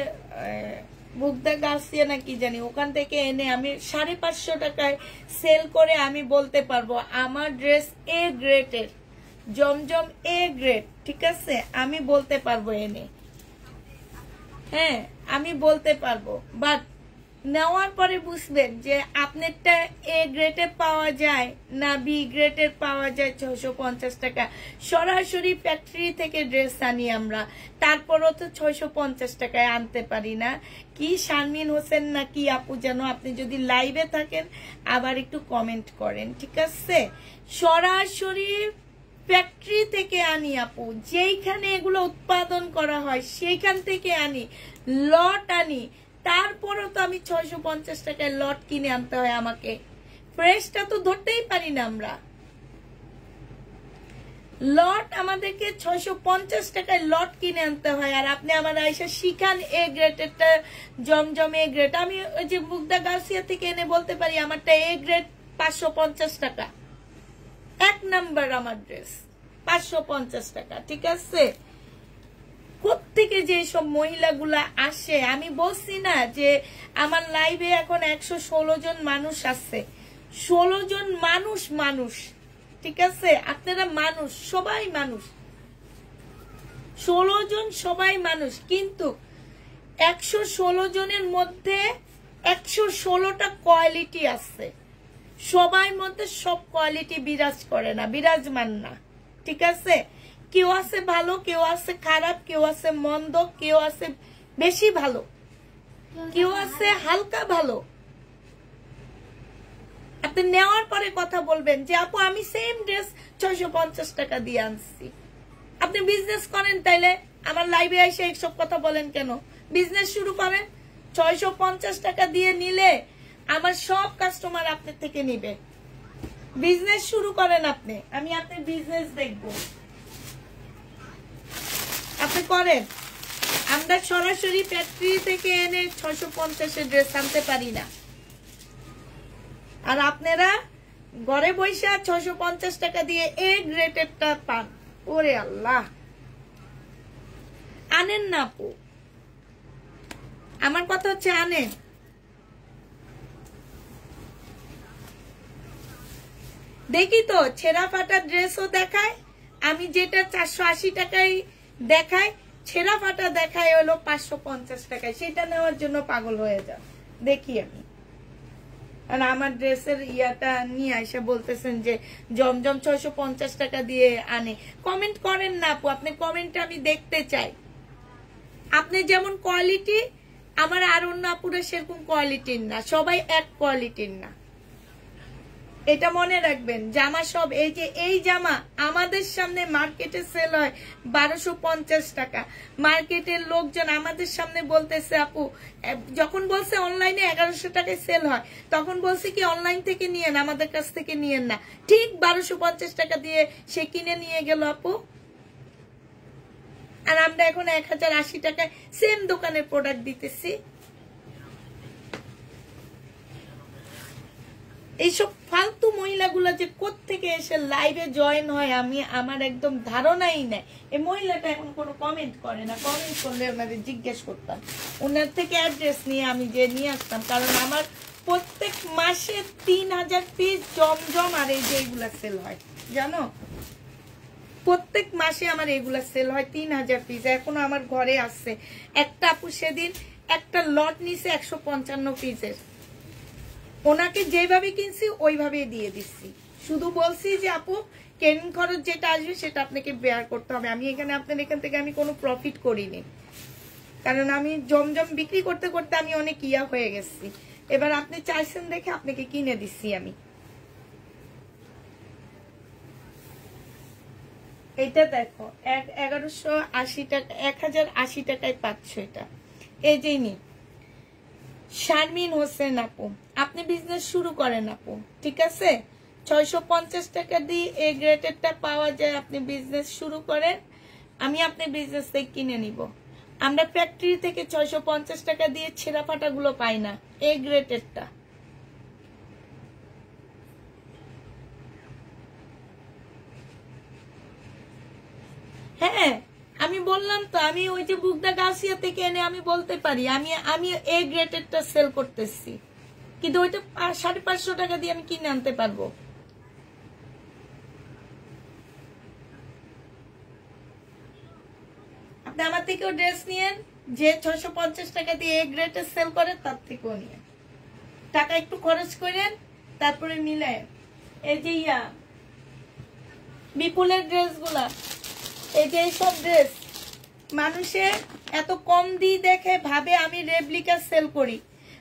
বুকদা গাছিয়া না কি জানি, ওখান থেকে এনে আমি 550 টাকায় সেল করে আমি বলতে পারবো আমার ড্রেস এ গ্রেডের, জমজম এ গ্রেড, ঠিক আছে, আমি বলতে পারবো এনে। হ্যাঁ আমি বলতে পারবো, বাট নেওয়ার পরে বুঝবেন যে আপনারটা এ গ্রেডে পাওয়া যায় না বি গ্রেডের পাওয়া যায় 650 টাকা। সরাসরি ফ্যাক্টরি থেকে ড্রেস আনি আমরা, তারপরও তো 650 টাকায় আনতে পারি না। কি শারমিন হোসেন না কি আপু যেন, আপনি যদি লাইভে থাকেন আবার একটু কমেন্ট করেন, ঠিক আছে? সরাসরি ফ্যাক্টরি থেকে আনি আপু, যেইখানে এগুলো উৎপাদন করা হয় সেইখান থেকে আনি, লট আনি, তারপরও তো আমি 650 টাকায় লট কিনে আনতে হয় আমাকে। ফ্রেশটা তো ধরতেই পারি না আমরা, লট আমাদেরকে 650 টাকায় লট কিনে আনতে হয়। আর আপনি আমার আইসা শিখান এ গ্রেডেরটা জমজম এ গ্রেড, আমি ওই যে মুগ্ধা গার্সিয়া থেকে এনে বলতে পারি আমারটা এ গ্রেড 550 টাকা, 1 নাম্বার আমার ড্রেস 550 টাকা, ঠিক আছে? কোত্থেকে যে সব মহিলাগুলা আসে, আমি বলছি না যে আমার লাইভে এখন 116 জন মানুষ আছে, 16 জন মানুষ, ঠিক আছে? আপনারা মানুষ, সবাই মানুষ, 16 জন সবাই মানুষ, কিন্তু 116 জনের মধ্যে 116টা কোয়ালিটি আছে। সবাই মধ্যে সব কোয়ালিটি বিরাজ করে না, বিরাজমান না, ঠিক আছে? কেউ আছে ভালো, কেউ আছে খারাপ, কেউ আছে মন্দ, কেউ আছে বেশি ভালো, কেউ আছে হালকা ভালো। আপনি নেওয়ার পরে কথা বলবেন যে আপু আমি সেম ড্রেস 650 টাকা দিয়ে আনছি। আপনি বিজনেস করেন, তাইলে আমার লাইভে এসে এইসব কথা বলেন কেন? বিজনেস শুরু করেন, 650 টাকা দিয়ে নিলে আমার সব কাস্টমার আপনার থেকে নিবে। বিজনেস শুরু করেন আপনি, আমি আপনার বিজনেস দেখব, আপনি করেন। আমরা সরাসরি ফ্যাক্টরি থেকে এনে 650 ড্রেস আনতে পারি না, আর আপনারা ঘরে বৈশা 650 টাকা দিয়ে এ গ্রেডেরটা পান। ওরে আল্লাহ, আনেন না আপু, আমার কথা হচ্ছে আনেন। দেখি তো ছেঁড়া ফাটা ড্রেসও দেখায়, আমি যেটা 480 টাকায় দেখায়, ছেঁড়া ফাটা দেখায় হলো 550 টাকায়, সেটা নেওয়ার জন্য পাগল হয়ে যাও। দেখি আমি, আর আমার ড্রেসের ইয়াটা নিয়ে এসে বলতেছেন যে জমজম 650 টাকা দিয়ে আনে। কমেন্ট করেন না আপু, আপনি কমেন্ট আমি দেখতে চাই। আপনি যেমন কোয়ালিটি, আমার আর অন্য আপুরা সেরকম কোয়ালিটির না, সবাই এক কোয়ালিটির না, এটা মনে রাখবেন। জামা সব, এই যে এই জামা আমাদের সামনে মার্কেটে সেল হয় 1250 টাকা, মার্কেটের লোকজন আমাদের সামনে বলতেছে আপু, যখন বলছে অনলাইনে 1100 টাকায় সেল হয়, তখন বলছে কি অনলাইন থেকে নিয়েন, আমাদের কাছ থেকে নিয়েন না। ঠিক 1250 টাকা দিয়ে সে কিনে নিয়ে গেল আপু, আর আমরা এখন 1080 টাকায় সেম দোকানের প্রোডাক্ট দিতেছি। এইসব ফালতু মহিলাগুলা যে কোত্থেকে এসে লাইভে জয়েন হয় আমি আমার একদম ধারণাই নাই। এই মহিলাটা এখন কোনো কমেন্ট করে না, কমেন্ট করলে ওনাদের জিজ্ঞেস করতাম, ওনার থেকে অ্যাড্রেস নিয়ে আমি যে নিয়ে আসতাম। কারণ আমার প্রত্যেক মাসে 3000 পিস জমজম আর এই যে এইগুলা সেল হয়, জানো? প্রত্যেক মাসে আমার এগুলা সেল হয় 3000 পিস। এখনো আমার ঘরে আসছে। একটা আপু সেদিন একটা লট নিছে 155 পিসের, ওনাকে যেভাবে কিনছি ওইভাবেই দিয়ে দিচ্ছি। শুধু বলছি যে আপু কেন খরচ যেটা আসবে সেটা আপনাকে বেয়ার করতে হবে। আমি এখানে আপনার এখান থেকে আমি কোনো প্রফিট করিনি, কারণ আমি জমজম বিক্রি করতে করতে আমি অনেক ইয়া হয়ে গেছি। এবার আপনি চাইছেন দেখে আপনাকে কিনে দিচ্ছি আমি। এটা দেখো 1180 টাকা, 1080 টাকায় পাচ্ছ এটা। এই যে নি শারমিন হোসেন আপু, আপনি বিজনেস শুরু করেন আপু, ঠিক আছে? 650 টাকা দিয়ে এ গ্রেডেরটা পাওয়া যায়, আপনি বিজনেস শুরু করেন, আমি আপনার বিজনেস থেকে কিনে নিব। আমরা ফ্যাক্টরি থেকে 650 টাকা দিয়ে ছেঁড়া ফাটাগুলো পাই না, এ গ্রেডেরটা। হ্যাঁ আমি বললাম তো, আমি ওই যে মুগ্ধা গার্সিয়া থেকে এনে আমি বলতে পারি আমি এ গ্রেডেরটা সেল করতেছি, কিন্তু ওইটা 550 টাকা দিয়ে আমি কিনে আনতে পারবো। আপনি আমার থেকেও ড্রেস নিয়েন, যে 650 টাকা দিয়ে এ গ্রেডে সেল করে তার থেকেও নিয়ে টাকা একটু খরচ করেন, তারপরে মিলায়। এই যে বিপুলের ড্রেসগুলা, এই যে এইসব ড্রেস মানুষে এত কম দিয়ে দেখে ভাবে আমি রেপ্লিকা সেল করি,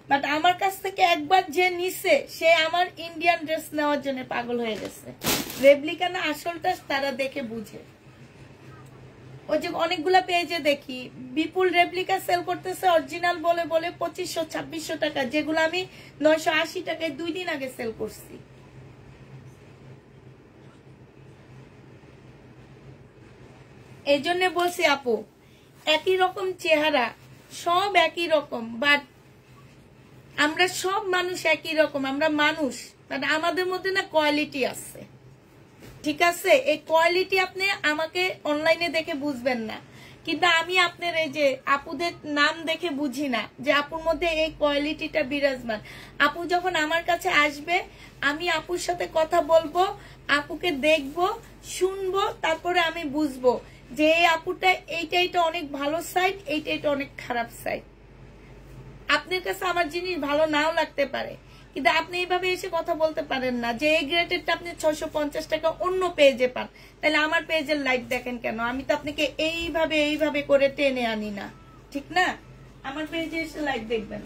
বাট আমার কাছ থেকে একবার যে নিছে সে আমার ইন্ডিয়ান ড্রেস নেওয়ার জন্য পাগল হয়ে গেছে। রেপ্লিকা না আসলটা তারা দেখে বুঝে। ওই যে অনেকগুলা পেজে দেখি বিপুল রেপ্লিকা সেল করতেছে অরিজিনাল বলে বলে 2500-2600 টাকা, যেগুলো আমি 980 টাকায় 2 দিন আগে সেল করছি। এই জন্য বলছি আপু, একই রকম চেহারা, সব একই রকম, বাট আমরা সব মানুষ একই রকম, আমরা মানুষ, বাট আমাদের মধ্যে না কোয়ালিটি আছে, ঠিক আছে? এই কোয়ালিটি আপনি আমাকে অনলাইনে দেখে বুঝবেন না, কিন্তু আমি আপনার এই যে আপুদের নাম দেখে বুঝি না যে আপুর মধ্যে এই কোয়ালিটিটা বিরাজমান। আপু যখন আমার কাছে আসবে, আমি আপুর সাথে কথা বলবো, আপুকে দেখবো, শুনবো, তারপরে আমি বুঝবো যে এই আপুটা এইটা অনেক ভালো সাইড, এইটা অনেক খারাপ সাইড। আপনার কাছে আমার জিনিস ভালো নাও লাগতে পারে, কিন্তু আপনি এইভাবে এসে কথা বলতে পারেন না যে এই গ্রেডেরটা আপনি 650 টাকা অন্য পেজে পান, তাহলে আমার পেজের লাইভ দেখেন কেন? আমি তো আপনাকে এইভাবে করে টেনে আনি না, ঠিক না? আমার পেজে এসে লাইভ দেখবেন,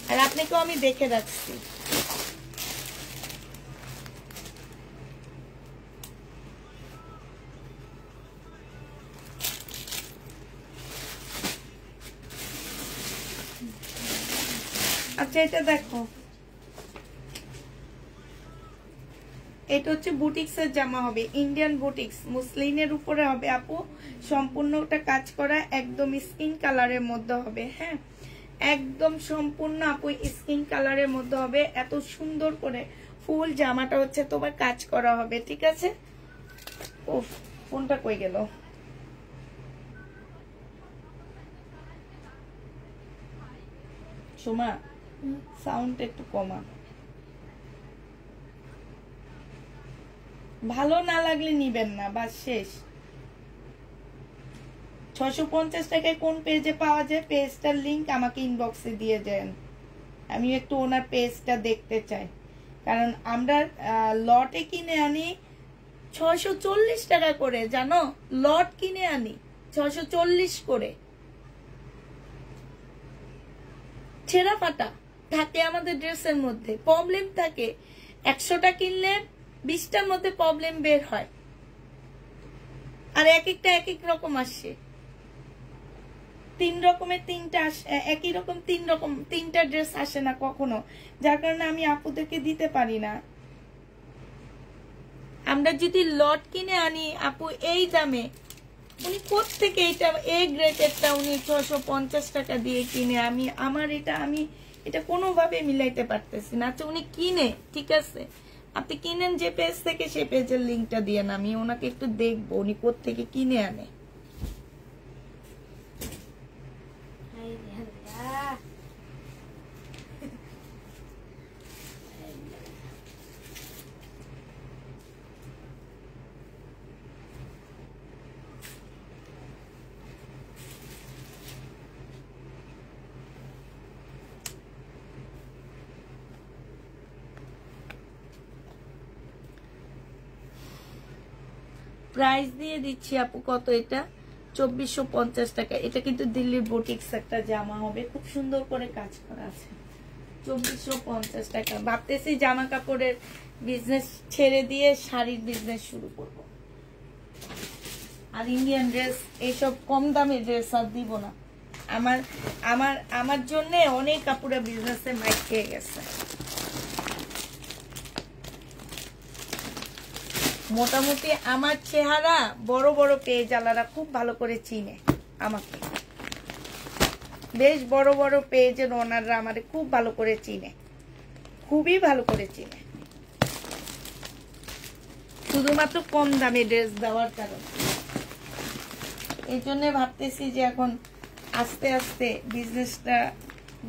আর আপনাকেও আমি দেখে রাখছি। আচ্ছা, এটা দেখো, এটা হচ্ছে বুটিক্সের জামা হবে, ইন্ডিয়ান বুটিক্স, মুসলিনের উপরে হবে আপু, সম্পূর্ণটা কাজ করা, একদম স্কিন কালারের মধ্যে হবে। হ্যাঁ, একদম সম্পূর্ণ আপু স্কিন কালারের মধ্যে হবে, এত সুন্দর করে ফুল জামাটা হচ্ছে তোমার কাজ করা হবে, ঠিক আছে? ও ফোনটা কই গেল? সোমা, সাউন্ড একটু কমা। ভালো না লাগলে নিবেন না, বাস শেষ। 650 টাকায় কোন পেজে পাওয়া যায়? পেজটার লিংক আমাকে ইনবক্সে দিয়ে দেন, আমি একটু ওনার পেজটা দেখতে চাই। কারণ আমরা লটে কিনে আনি 640 টাকা করে, জানো? লট কিনে আনি 640 করে। ছেঁড়া ফাটা থাকে আমাদের ড্রেসের মধ্যে, প্রবলেম থাকে। 100টা কিনলে 20টার মধ্যে প্রবলেম বের হয়, আর এক একটা এক এক রকম আসে। 3 রকমের 3টা একই রকম 3টা ড্রেস আসে না কখনো, যার কারণে আমি আপুদেরকে দিতে পারি না। আমরা যদি লট কিনে আনি আপু এই দামে, উনি কোত্থেকে এটা এ গ্রেডেরটা উনি 650 টাকা দিয়ে কিনে, আমি এটা কোনোভাবে মিলাইতে পারতেছি না। আচ্ছা, উনি কিনে, ঠিক আছে, আপনি কিনেন যে পেজ থেকে, সেই পেজের লিঙ্কটা দিয়ে না, আমি ওনাকে একটু দেখবো উনি কোত্থেকে কিনে আনে। প্রাইস দিয়ে দিচ্ছি আপু, কত এটা? 2450 টাকা। এটা কিন্তু দিল্লির বুটিক্স একটা জামা হবে, খুব সুন্দর করে কাজ করা আছে। 2450 টাকা। ভাবতেছি জামা কাপড়ের বিজনেস ছেড়ে দিয়ে শাড়ির বিজনেস শুরু করব, আর ইন্ডিয়ান ড্রেস, এইসব কম দামের ড্রেস আর দিব না। আমার জন্য অনেক কাপড়া বিজনেসে মাইক খেয়ে গেছে। মোটামুটি আমার চেহারা বড় বড় পেজওয়ালারা খুব ভালো করে চিনে আমাকে, বেশ বড় বড় পেজের ওনাররা আমাদের খুব ভালো করে চিনে, খুবই ভালো করে চিনে, শুধুমাত্র কম দামে ড্রেস দেওয়ার কারণে। এই জন্য ভাবতেছি যে এখন আস্তে আস্তে বিজনেসটা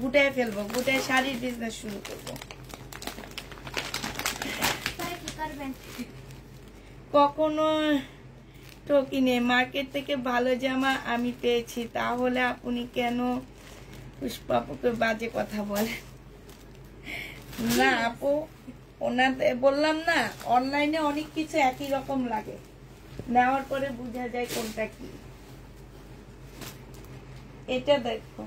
গুটায় ফেলবো, গুটায় শাড়ির বিজনেস শুরু করবো। কখনো ঠকিনি, মার্কেট থেকে ভালো জামা আমি পেয়েছি, তাহলে আপনি কেন পুষ্পা আপুকে বাজে কথা বলেন? না আপু, ওনাদের বললাম না, অনলাইনে অনেক কিছু একই রকম লাগে, নেওয়ার পরে বোঝা যায় কোনটা কি। এটা দেখো,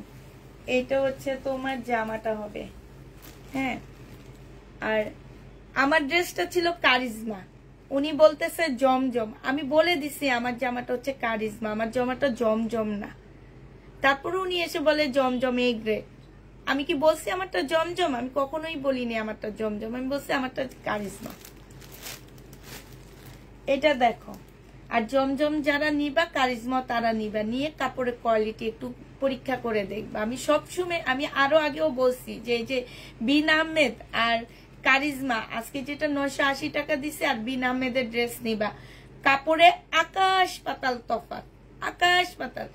এটা হচ্ছে তোমার জামাটা হবে, হ্যাঁ। আর আমার ড্রেসটা ছিল কারিজমা, উনি বলতেছে জমজম। আমি বলে দিছি আমার জামাটা হচ্ছে কারিজমা, আমার জামাটা জমজম না। তারপরে উনি এসে বলে জমজম এ গ্রেড। আমি কি বলছি আমারটা জমজম? আমি কখনোই বলিনি আমারটা জমজম, আমি বলছি আমারটা কারিজমা। এটা দেখো, আর জমজম যারা নিবা, কারিজমা তারা নিবা, নিয়ে কাপড়ের কোয়ালিটি একটু পরীক্ষা করে দেখবা। আমি সবসময়, আমি আরো আগেও বলছি যে এই যে বিন আহমেদ আর কারিজমা, আজকে যেটা 980 টাকা দিছে, আর বিন আহমেদের ড্রেস নিবা, কাপড়ে আকাশ পাতাল তফাৎ, আকাশ পাতাল।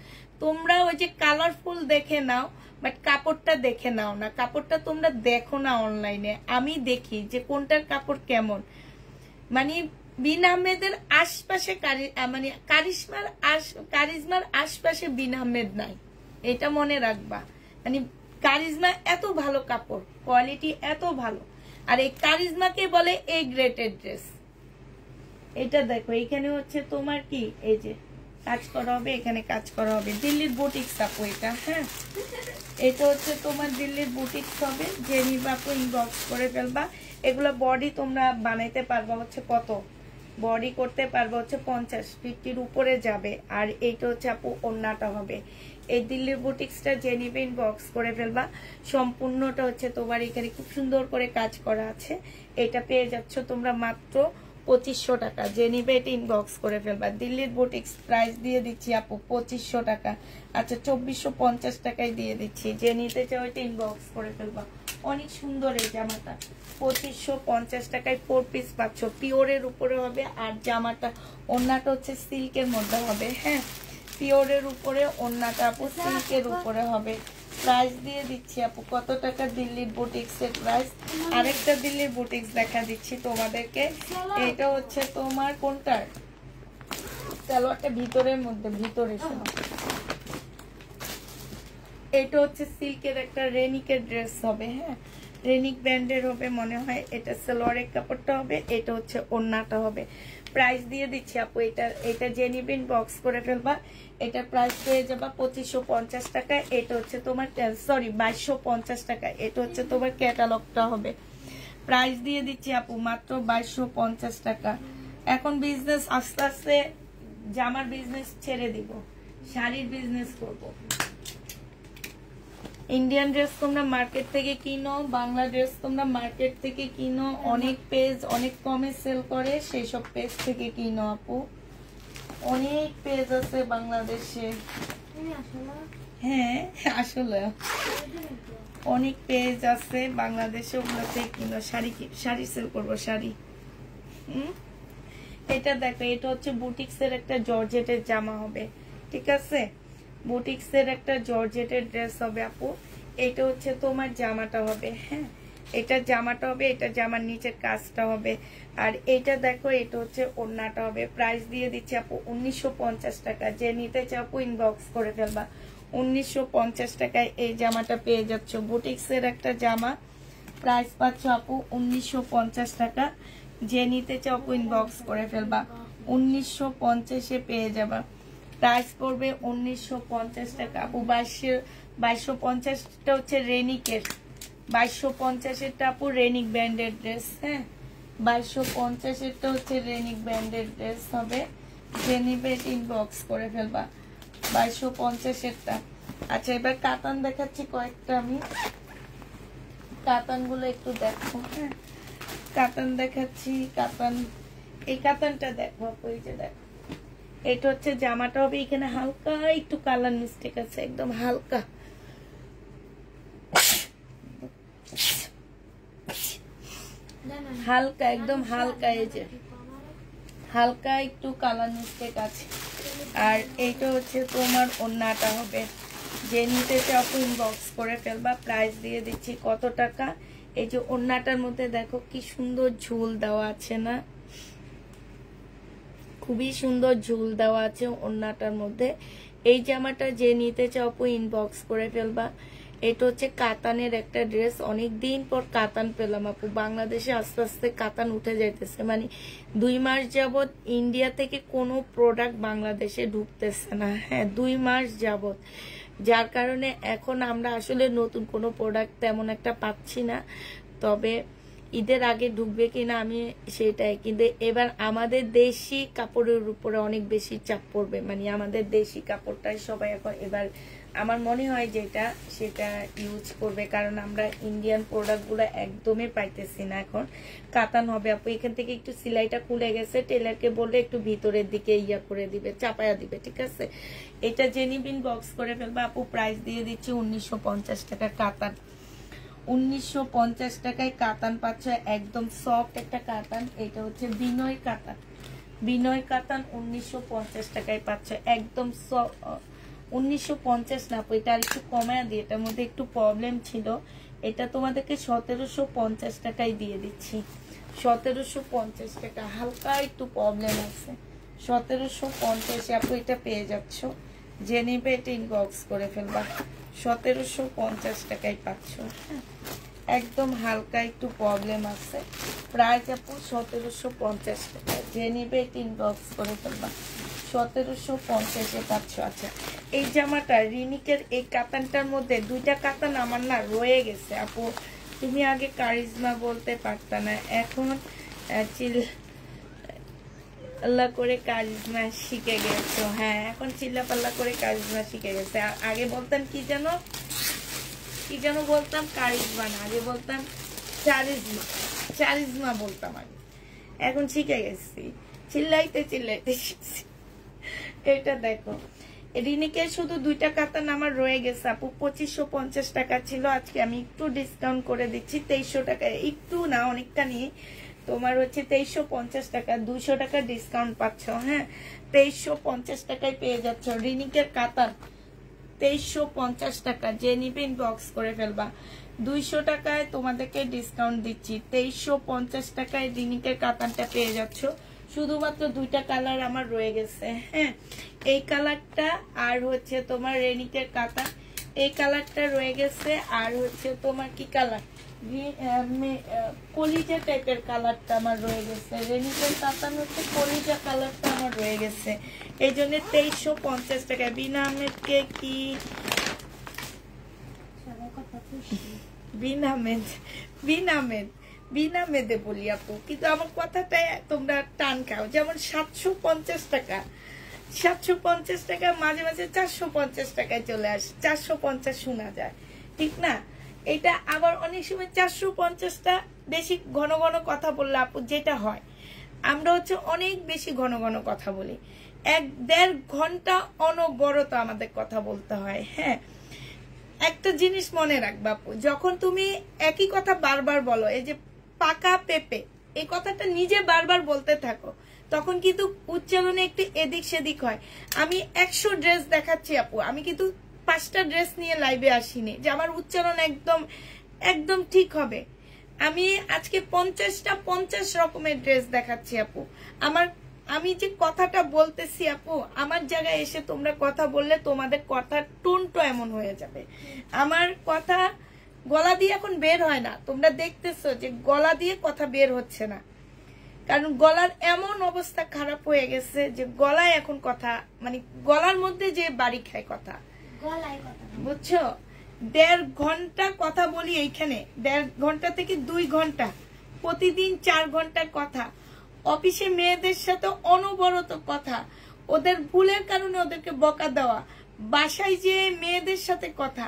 তোমরা ওই যে কালারফুল দেখে নাও, বাট কাপড়টা দেখে নাও না, কাপড়টা তোমরা দেখো না অনলাইনে, আমি দেখি যে কোনটার কাপড় কেমন। মানে বিন আহমেদের আশপাশে মানে কারিজমার আশপাশে বিন আহমেদ নাই, এটা মনে রাখবা। মানে কারিজমা এত ভালো কাপড়, কোয়ালিটি এত ভালো, আর এই কারিজমাকে বলে এ গ্রেটেড ড্রেস। এটা দেখো, এখানে হচ্ছে তোমার কি, এই যে কাজ করা হবে, এখানে কাজ করা হবে, দিল্লির বুটিক্স আপু এটা, হ্যাঁ। এটা হচ্ছে তোমার দিল্লির বুটিক্স হবে, যে নিবা আপু ইনবক্স করে ফেলবা। এগুলো বডি তোমরা বানাইতে পারবা হচ্ছে কত, বডি করতে পারবা হচ্ছে 50-50 উপরে যাবে। আর এইটা হচ্ছে আপু ওন্নাটা হবে। এই দিল্লির বুটিক্সটা যে নিবে ইনবক্স করে ফেলবা, সম্পূর্ণটা হচ্ছে তোমার এখানে খুব সুন্দর করে কাজ করা আছে। এটা পেয়ে যাচ্ছ তোমরা মাত্র 2500 টাকা, যে নিবে এটা ইনবক্স করে ফেলবা। দিল্লির বুটিক্স প্রাইস দিয়ে দিচ্ছি আপু 2500 টাকা, আচ্ছা 2450 টাকায় দিয়ে দিচ্ছি, যে নিতে চাও এটা ইনবক্স করে ফেলবা। অনেক সুন্দর এই জামাটা, 2550 টাকায় 4 পিস পাচ্ছ, পিওরের উপরে হবে। আর জামাটা ওন্নাটা হচ্ছে সিল্কের মধ্যে হবে, হ্যাঁ, পিওরের উপরে ওন্নাটা আপু সিল্কের উপরে হবে। প্রাইস দিয়ে দিচ্ছি আপু কত টাকা দিল্লির বুটিক্স এর প্রাইস। আরেকটা দিল্লির বুটিক্স দেখা দিচ্ছি তোমাদেরকে, এটা হচ্ছে তোমার কোনটার, সালোয়ারটা ভিতরের মধ্যে, ভিতরে শোনো, এটা হচ্ছে সিল্কের একটা রেনিকের ড্রেস হবে, হ্যাঁ, রেনিক ব্র্যান্ডের হবে মনে হয়। এটা সালোয়ারের কাপড়টা হবে, এটা হচ্ছে ওন্নাটা হবে। প্রাইস দিয়ে দিচ্ছি আপু, এটা যে নিবেন বক্স করে ফেলবা, এটা প্রাইস পেয়ে যাবা 2550 টাকা। এটা হচ্ছে তোমার সরি 2250 টাকা, এটা হচ্ছে তোমার ক্যাটালগটা হবে। প্রাইস দিয়ে দিচ্ছি আপু মাত্র 2250 টাকা। এখন বিজনেস আস্তে আস্তে, জামার বিজনেস ছেড়ে দিব, শাড়ির বিজনেস করব। ইন্ডিয়ান ড্রেস তোমরা মার্কেট থেকে কিনো, বাংলা ড্রেস তোমরা মার্কেট থেকে কিনো, অনেক পেজ অনেক কমে সেল করে, সেই সব পেজ থেকে কিনো আপু। অনেক পেজ আছে বাংলাদেশে, হ্যাঁ আসলে অনেক পেজ আছে বাংলাদেশে, ওগুলোতে কিনো। শাড়ি সেল করবো, শাড়ি। এটা দেখো, এটা হচ্ছে বুটিক্সের একটা জর্জেটের জামা হবে, ঠিক আছে, বুটিক্সের একটা জর্জেটের ড্রেস হবে আপু। এটা হচ্ছে তোমার জামাটা হবে, হ্যাঁ, এটা জামাটা হবে, এটা জামার নিচের কাজটা হবে। আর এটা দেখো, এটা হচ্ছে ওড়নাটা হবে। প্রাইস দিয়ে দিচ্ছি আপু 1950 টাকা, যে নিতে চাও আপু ইনবক্স করে ফেলবা। 1950 টাকায় এই জামাটা পেয়ে যাচ্ছ, বুটিক্সের একটা জামা, প্রাইস পাচ্ছ আপু 1950 টাকা, যে নিতে চাও আপু ইনবক্স করে ফেলবা। 1950-এ পেয়ে যাবা, প্রাইস পড়বে 1950 টাকা আপু। 2250টা হচ্ছে রেনিকের, 2250-এরটা আপু রেনিক ব্র্যান্ডের ড্রেস, হ্যাঁ, 2250-এরটা হচ্ছে রেনিক ব্র্যান্ডের ড্রেস হবে, যে নিবে ইনবক্স করে ফেলবা 2250-এরটা। আচ্ছা এবার কাতান দেখাচ্ছি কয়েকটা, আমি কাতানগুলো একটু দেখো, হ্যাঁ, কাতান দেখাচ্ছি। কাতান, এই কাতানটা দেখো আপু, এই যে দেখো, এটা হচ্ছে জামাটা হবে, এখানে হালকা একটু কালার মিস্টেক আছে, একদম হালকা, হালকা একদম হালকা, এই যে হালকা একটু কালার মিস্টেক আছে। আর এইটা হচ্ছে তোমার ওন্নাটা হবে, যে নিতে চাও ইনবক্স করে ফেলবা। প্রাইস দিয়ে দিচ্ছি কত টাকা, এই যে ওন্নাটার মধ্যে দেখো কি সুন্দর ঝুল দেওয়া আছে না, খুবই সুন্দর ঝুল দেওয়া আছে ওড়নাটার মধ্যে। এই জামাটা যে নিতে চাও আপু ইনবক্স করে ফেলবা। এটা হচ্ছে কাতানের একটা ড্রেস, অনেক দিন পর কাতান পেলাম আপু। বাংলাদেশে আস্তে আস্তে কাতান উঠে যাইতেছে, মানে 2 মাস যাবত ইন্ডিয়া থেকে কোনো প্রোডাক্ট বাংলাদেশে ঢুকতেছে না। হ্যাঁ 2 মাস যাবত, যার কারণে এখন আমরা আসলে নতুন কোনো প্রোডাক্ট তেমন একটা পাচ্ছি না। তবে ঈদের আগে ঢুকবে কিনা আমি সেটাই, কিন্তু এবার আমাদের দেশি কাপড়ের উপরে অনেক বেশি চাপ পড়বে, মানে আমাদের দেশি কাপড়টাই সবাই এখন এবার আমার মনে হয় যেটা সেটা ইউজ করবে, কারণ আমরা ইন্ডিয়ান প্রোডাক্টগুলো একদমই পাইতেছি না। এখন কাতান হবে আপু। এখান থেকে একটু সেলাইটা খুলে গেছে, টেলারকে বললে একটু ভিতরের দিকে ইয়া করে দিবে, চাপায়া দিবে, ঠিক আছে। এটা জেনিবিন বক্স করে ফেলবে আপু। প্রাইস দিয়ে দিচ্ছি 1950 টাকা কাতান। 1950 টাকায় কাতান পাচ্ছ, একদম সফট একটা কাতান। এটা হচ্ছে বিনয় কাতান, বিনয় কাতান 1950 টাকায় পাচ্ছ, একদম 1950 না, এটা আর একটু কমায় দিয়ে, এটার মধ্যে একটু প্রবলেম ছিল। এটা তোমাদেরকে 1750 টাকায় দিয়ে দিচ্ছি। 1750 টাকা, হালকা একটু প্রবলেম আছে। 1750 আপু এটা পেয়ে যাচ্ছ। জেনিবে এটা ইনবক্স করে ফেলবা। 1750 টাকায় পাচ্ছ। হ্যাঁ একদম হালকা একটু প্রবলেম আছে, প্রাইস আপু 1750 টাকা। জেনিবে এটা ইনবক্স করে ফেলবা। 1750-এ পাচ্ছ। আচ্ছা এই জামাটা রিনিকের এই কাতানটার মধ্যে 2টা কাতান আমার না রয়ে গেছে আপু। তুমি আগে কারিজমা বলতে পারতা না, এখন চিল্লা করে কারিজমা শিখে গেছো। হ্যাঁ এখন চিল্লা পাল্লা করে কারিজমা শিখে গেছে। আগে বলতাম কি যেন বলতাম কারিজমা না, আগে বলতাম চারিজমা, চারিজমা বলতাম আগে, এখন শিখে গেছি, চিল্লাইতে চিল্লাইতে শিখছি। এটা দেখো রিনিকের শুধু 2টা কাতান আমার রয়ে গেছে আপু। 2550 টাকা ছিল, আজকে আমি একটু ডিসকাউন্ট করে দিচ্ছি 2300 টাকায়, একটু না অনেকটা নিয়ে তোমার হচ্ছে 2350 টাকা, 200 টাকা ডিসকাউন্ট পাচ্ছ। হ্যাঁ 2350 টাকায় পেয়ে যাচ্ছ রিনিকের কাতান। 2350 টাকা, যে নিবে ইনবক্স করে ফেলবা। 200 টাকায় তোমাদেরকে ডিসকাউন্ট দিচ্ছি, 2350 টাকায় রিনিকের কাতানটা পেয়ে যাচ্ছ। শুধুমাত্র 2টা কালার আমার রয়ে গেছে। হ্যাঁ এই কালারটা আর হচ্ছে তোমার রেনিকের কাতান, এই কালারটা রয়ে গেছে। আর হচ্ছে তোমার কি কালার, কলিজা টাইপের কালারটা আমার রয়ে গেছে। রেনিকের কাতান হচ্ছে কলিজা কালারটা আমার রয়ে গেছে, এই জন্য 2350 টাকা। বিনা আহমেদকে কি বিনা মেদে বলি আপু, কিন্তু আমার কথাটা তোমরা টান খাও। যেমন 750 টাকা, 750 টাকা মাঝে মাঝে 450 টাকায় চলে আসে, 450 শোনা যায়, ঠিক না। এটা আবার অনেক সময় 450টা বেশি ঘন ঘন কথা বললে আপু যেটা হয়, আমরা হচ্ছে অনেক বেশি ঘন ঘন কথা বলি, 1-1.5 ঘন্টা অনবরত আমাদের কথা বলতে হয়। হ্যাঁ একটা জিনিস মনে রাখবা আপু, যখন তুমি একই কথা বারবার বলো, এই যে পাকা পেঁপে এই কথাটা নিজে বারবার বলতে থাকো, তখন কিন্তু উচ্চারণে একটু এদিক সেদিক হয়। আমি 100 ড্রেস দেখাচ্ছি আপু, আমি কিন্তু 5টা ড্রেস নিয়ে লাইভে আসিনি যে আমার উচ্চারণ একদম একদম ঠিক হবে। আমি আজকে 50 রকমের ড্রেস দেখাচ্ছি আপু। আমি যে কথাটা বলতেছি আপু, আমার জায়গায় এসে তোমরা কথা বললে তোমাদের কথার টোনটা এমন হয়ে যাবে। আমার কথা গলা দিয়ে এখন বের হয় না, তোমরা দেখতেছো যে গলা দিয়ে কথা বের হচ্ছে না, কারণ গলার এমন অবস্থা খারাপ হয়ে গেছে যে গলায় এখন কথা, মানে গলার মধ্যে যে বাড়ি খায় কথা, বুঝছো। 1.5 ঘন্টা কথা বলি এইখানে, 1.5 ঘন্টা থেকে 2 ঘন্টা, প্রতিদিন 4 ঘন্টার কথা। অফিসে মেয়েদের সাথে অনবরত কথা, ওদের ভুলের কারণে ওদেরকে বকা দেওয়া, বাসায় যে মেয়েদের সাথে কথা,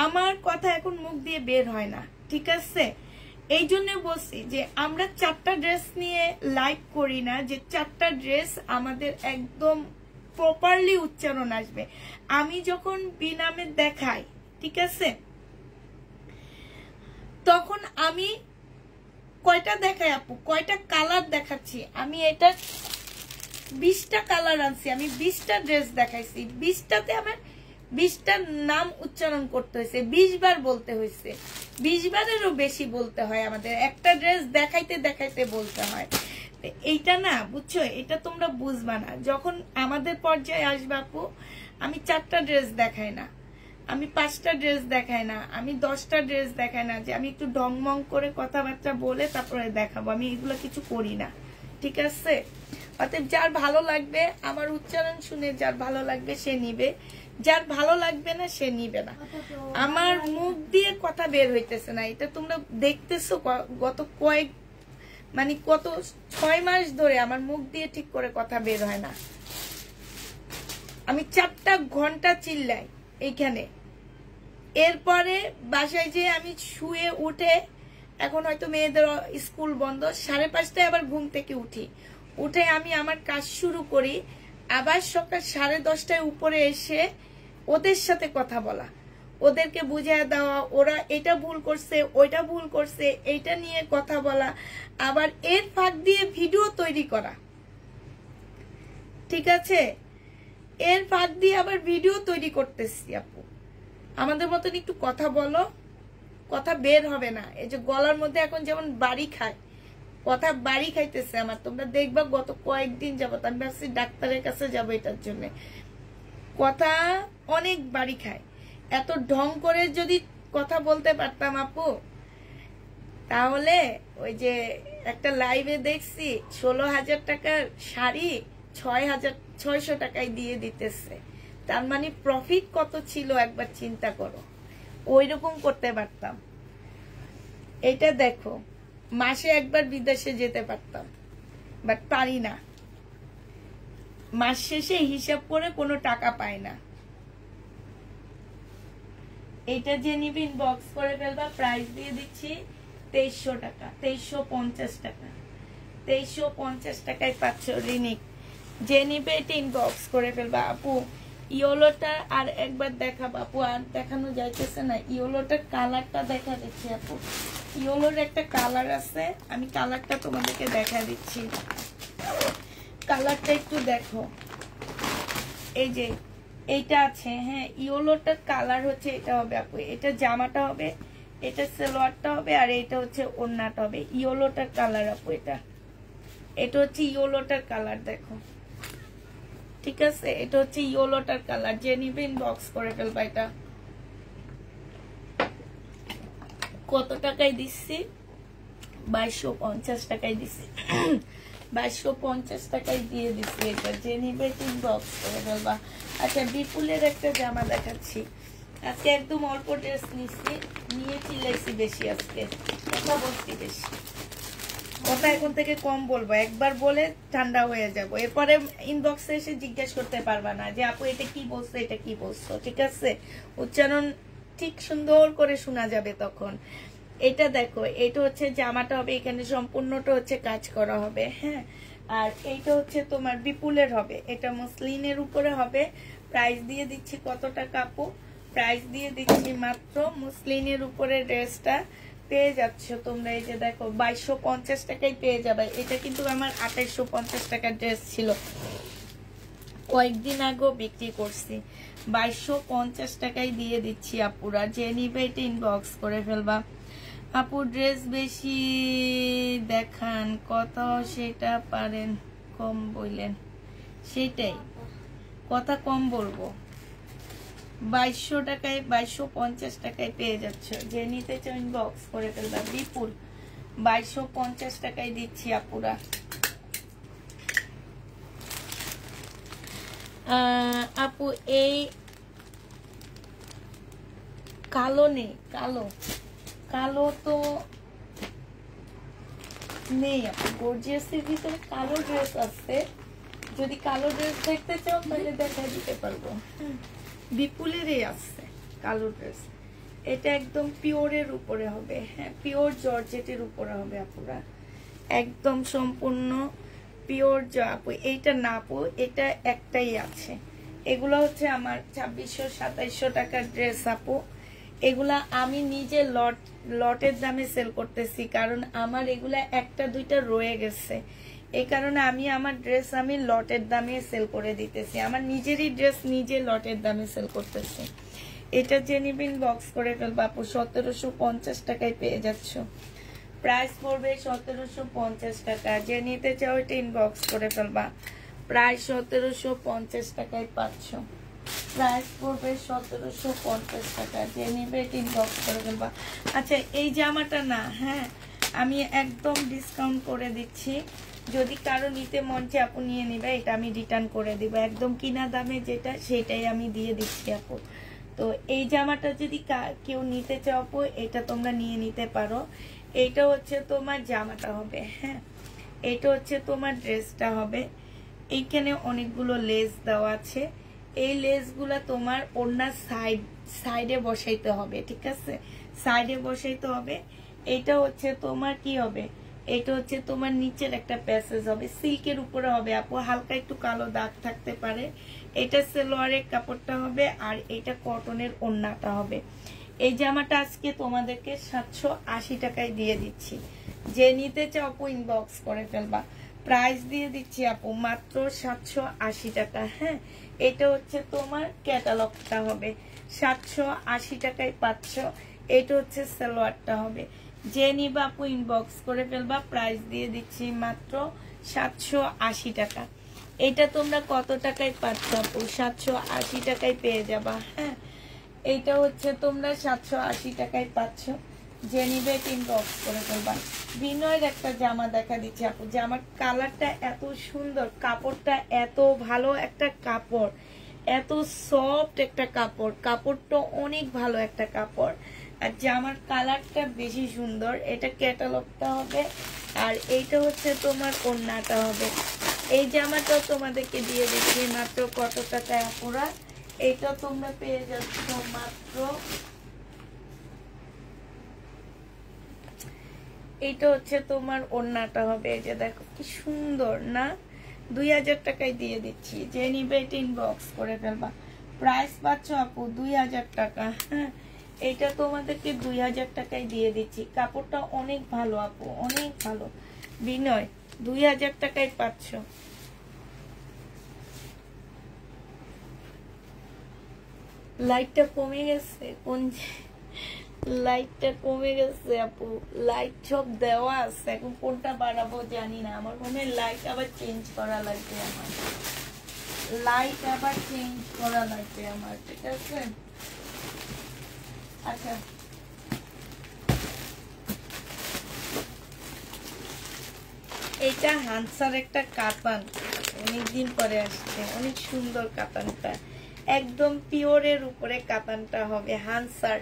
আমার কথা এখন মুখ দিয়ে বের হয় না, ঠিক আছে। এই জন্য বলছি যে আমরা 4টা ড্রেস নিয়ে লাইভ করি না, যে 4টা ড্রেস আমাদের একদম প্রপারলি উচ্চারণ আসবে। আমি যখন বিনামে দেখাই, ঠিক আছে, তখন আমি কয়টা দেখাই আপু, কয়টা কালার দেখাচ্ছি। আমি এটা 20টা কালার আনছি, আমি 20টা ড্রেস দেখাইছি, 20টাতে আমার 20টার নাম উচ্চারণ করতে হয়েছে, 20 বার বলতে হয়েছে, 20 বারেরও বেশি বলতে হয় আমাদের, একটা ড্রেস দেখাইতে দেখাইতে বলতে হয়। এইটা না বুঝছো, এটা তোমরা বুঝবা না। যখন আমাদের পর্যায়ে আসবে আপু, আমি 4টা ড্রেস দেখাই না, আমি 5টা ড্রেস দেখাই না, আমি 10টা ড্রেস দেখাই না, যে আমি একটু ঢংমং করে কথাবার্তা বলে তারপরে দেখাবো, আমি এগুলো কিছু করি না, ঠিক আছে? অতএব যার ভালো লাগবে, আমার উচ্চারণ শুনে যার ভালো লাগবে সে নিবে, যার ভালো লাগবে না সে নিবে না। আমার মুখ দিয়ে কথা বের হইতেছে না, এটা তোমরা দেখতেছো গত কত 6 মাস ধরে আমার মুখ দিয়ে ঠিক করে কথা বের হয় না। আমি 4টা ঘন্টা চিল্লাই এইখানে, এরপরে বাসায় যে আমি শুয়ে উঠে, এখন হয়তো মেয়েদের স্কুল বন্ধ, 5:30টায় আবার ঘুম থেকে উঠে আমি আমার কাজ শুরু করি, আবার সকাল 10:30টায় উপরে এসে ওদের সাথে কথা বলা, ওদেরকে বুঝিয়ে দেওয়া, ওরা এটা ভুল করছে, ওইটা ভুল করছে, এইটা নিয়ে কথা বলা, আবার এর ফাঁক দিয়ে ভিডিও তৈরি করা, ঠিক আছে? এর ফাঁক দিয়ে আবার ভিডিও তৈরি করতেছি। আপু আমাদের মতন একটু কথা বলো, কথা বের হবে না। এই যে গলার মধ্যে এখন যেমন বাড়ি খায়, কথা বাড়ি খাইতেছে আমার, তোমরা দেখবা গত কয়েকদিন যাবত আমি ভাবছি ডাক্তারের কাছে যাবো এটার জন্য, কথা অনেক বাড়ি খায়। এত ঢং করে যদি কথা বলতে পারতাম আপু, তাহলে ওই যে একটা লাইভে দেখছি 16,000 টাকার শাড়ি 6,600 টাকায় দিয়ে দিতেছে, তার মানে প্রফিট কত ছিল একবার চিন্তা করো। ওই রকম করতে পারতাম। এটা দেখো, মাসে একবার বিদেশে যেতে পারতাম, বাট পারি না। মাস শেষে হিসাব করে কোনো টাকা পায় না। এটা যে নিবি ইনবক্স করে ফেলবা, প্রাইস দিয়ে দিচ্ছি 2300 টাকা, 2350 টাকা, 2350 টাকায় পাচ্ছ রিনিক। যে নিবে এটা ইনবক্স করে ফেলবা। আপু ইয়েলোটা আর একবার দেখাবা আপু, আর দেখানো যাইতেছে না। ইয়েলোটার কালারটা দেখা দিচ্ছি আপু, ইয়েলোর একটা কালার আছে, আমি কালারটা তোমাদেরকে দেখা দিচ্ছি। কালারটা একটু দেখো, এই যে এইটা আছে, হ্যাঁ ইয়েলোটার কালার হচ্ছে এটা হবে আপু, এটা জামাটা হবে, এটা সালোয়ারটা হবে, আর এটা হচ্ছে ওড়নাটা হবে। ইয়েলোটার কালার আপু, এটা হচ্ছে ইয়েলোটার কালার, দেখো ঠিক আছে? এটা হচ্ছে ইয়েলোটার কালার। যে নিবে ইনবক্স করে ফেলবা। এটা কত টাকায় দিচ্ছি? 2250 টাকায় দিচ্ছি, 2250 টাকায় দিয়ে দিচ্ছি। এটা যে নিবে ইনবক্স করে ফেলবা। আচ্ছা বিপুলের একটা জামা দেখাচ্ছি। আজকে একদম অল্প ড্রেস নিয়ে চিল্লাইছি বেশি, আজকে কথা বলছি বেশি, কথা এখন থেকে কম বলবো, একবার বলে ঠান্ডা হয়ে যাবো, এরপরে ইনবক্সে এসে জিজ্ঞেস করতে পারবা না যে আপু এটা কি বলছো, এটা কি বলছো, ঠিক আছে? উচ্চারণ ঠিক সুন্দর করে শোনা যাবে তখন। এটা দেখো, এটা হচ্ছে জামাটা হবে, এখানে সম্পূর্ণটা হচ্ছে কাজ করা হবে, হ্যাঁ। আর এইটা হচ্ছে তোমার বিপুলের হবে, এটা মসলিনের উপরে হবে। প্রাইস দিয়ে দিচ্ছি কত টাকা আপু? প্রাইস দিয়ে দিচ্ছি মাত্র, মসলিনের উপরে ড্রেসটা পেয়ে যাচ্ছ তোমরা, এই যে দেখো 2250 টাকায় পেয়ে যাবে। এটা কিন্তু আমার 2850 টাকার ড্রেস ছিল, কয়েকদিন আগেও বিক্রি করছি। 2250 টাকায় দিয়ে দিচ্ছি আপুরা। যে নিবে এটা ইনবক্স করে ফেলবা। আপু ড্রেস বেশি দেখান, কথা সেটা পারেন কম বললেন, সেটাই কথা কম বলবো। 2200 টাকায় 2250 টাকায় পেয়ে যাচ্ছ। যে নিতে চাও ইনবক্স করে ফেলবা। বিপুল 2250 টাকায় দিচ্ছি আপুরা। আপু এই কালো নেই, কালো তো নেই আপু। গর্জিয়াসের ভিতরে কালো ড্রেস আছে, যদি কালো ড্রেস দেখতে চাও তাহলে দেখা দিতে পারবো। বিপুলেরই আছে কালো ড্রেস, এটা একদম পিওরের উপরে হবে, হ্যাঁ পিওর জর্জেটের উপরে হবে আপুরা, একদম সম্পূর্ণ পিওর। আপু এইটা না আপু, এটা একটাই আছে। এগুলো হচ্ছে আমার 2600-2700 টাকার ড্রেস আপু। এগুলা আমি নিজে লটের দামে সেল করতেছি, কারণ আমার এগুলা একটা দুইটা রয়ে গেছে, এই কারণে আমি আমার ড্রেস আমি লটের দামে সেল করে দিতেছি। আমার নিজেরই ড্রেস নিজে লটের দামে সেল করতেছি। এটা যে নিবেন বক্স করে ফেলবো আপু, 1750 টাকায় পেয়ে যাচ্ছ। প্রাইস পড়বে 1750 টাকা। যে নিতে চাও এটা ইনবক্স করে ফেলবা। প্রাইস 1750 টাকায় পাচ্ছ। প্রাইস পড়বে 1750 টাকা। যে নিবে এটা ইনবক্স করে ফেলবা। আচ্ছা এই জামাটা না, হ্যাঁ আমি একদম ডিসকাউন্ট করে দিচ্ছি। যদি কারো নিতে মন চায় আপু নিয়ে নিবে, এটা আমি রিটার্ন করে দিব। একদম কিনা দামে যেটা সেটাই আমি দিয়ে দিচ্ছি আপু। তো এই জামাটা যদি কেউ নিতে চাও আপু, এটা তোমরা নিয়ে নিতে পারো। এইটা হচ্ছে তোমার জামাটা হবে, হ্যাঁ এটা হচ্ছে তোমার ড্রেসটা হবে। এইখানে অনেকগুলো লেস দেওয়া আছে। এই লেসগুলা তোমার ওড়নার সাইডে বসাইতে হবে, ঠিক আছে, সাইডে বসাইতে হবে। এইটা হচ্ছে তোমার কি হবে, এটা হচ্ছে তোমার নিচের একটা প্যাসেজ হবে, সিল্কের উপরে হবে আপু, হালকা একটু কালো দাগ থাকতে পারে। এটা সালোয়ারের কাপড়টা হবে, আর এটা কটনের ওড়নাটা হবে। এই জামাটা আজকে তোমাদেরকে 780 টাকায় দিয়ে দিচ্ছি। যে নিতে চাও আপু ইনবক্স করে ফেলবা। প্রাইস দিয়ে দিচ্ছি আপু মাত্র 780 টাকা। হ্যাঁ এটা হচ্ছে তোমার ক্যাটালগটা হবে, 780 টাকায় পাচ্ছ। এটা হচ্ছে সালোয়ারটা হবে। যে নিবা আপু ইনবক্স করে ফেলবা। প্রাইস দিয়ে দিচ্ছি মাত্র 780 টাকা। এটা তোমরা কত টাকায় পাচ্ছ আপু? 780 টাকায় পেয়ে যাবা। হ্যাঁ এইটা হচ্ছে তোমরা 780 টাকায় পাচ্ছ। যে নিবে ইনবক্স করে ফেলবা। বিনয়ের একটা জামা দেখা দিচ্ছি আপু। জামার কালারটা এত সুন্দর, কাপড়টা এত ভালো একটা কাপড়, এত সফট একটা কাপড়, কাপড়টা অনেক ভালো একটা কাপড়, আর জামার কালারটা বেশি সুন্দর। এটা ক্যাটালগটা হবে, আর এইটা হচ্ছে তোমার ওড়নাটা হবে। এই জামাটা তোমাদেরকে দিয়ে দিচ্ছি মাত্র কত টাকায় আপুরা? এটা তোমরা পেয়ে যাচ্ছ মাত্র, এটা হচ্ছে তোমার ওড়নাটা হবে। এই যে দেখো কি সুন্দর না, 2000 টাকায় দিয়ে দিচ্ছি। যে নিবে এটা ইনবক্স করে ফেলবা। প্রাইস পাচ্ছ আপু 2000 টাকা। হ্যাঁ এটা তোমাদেরকে 2000 টাকায় দিয়ে দিচ্ছি। কাপড়টা অনেক ভালো আপু, অনেক ভালো। বিনয় 2000 টাকায় পাচ্ছ। লাইটটা কমে গেছে, কোন লাইটটা কমে গেছে আপু। লাইট সব দেওয়া আছে, এখন কোনটা বাড়াবো জানি না। আমার মনে হয় লাইট আবার চেঞ্জ করা লাগবে আমার, লাইট আবার চেঞ্জ করা লাগবে আমার, ঠিক আছে। আচ্ছা এটা হানসার একটা কাতান, অনেকদিন পরে আসছে, অনেক সুন্দর কাতানটা, একদম পিওরের উপরে কাতানটা হবে। হানসার,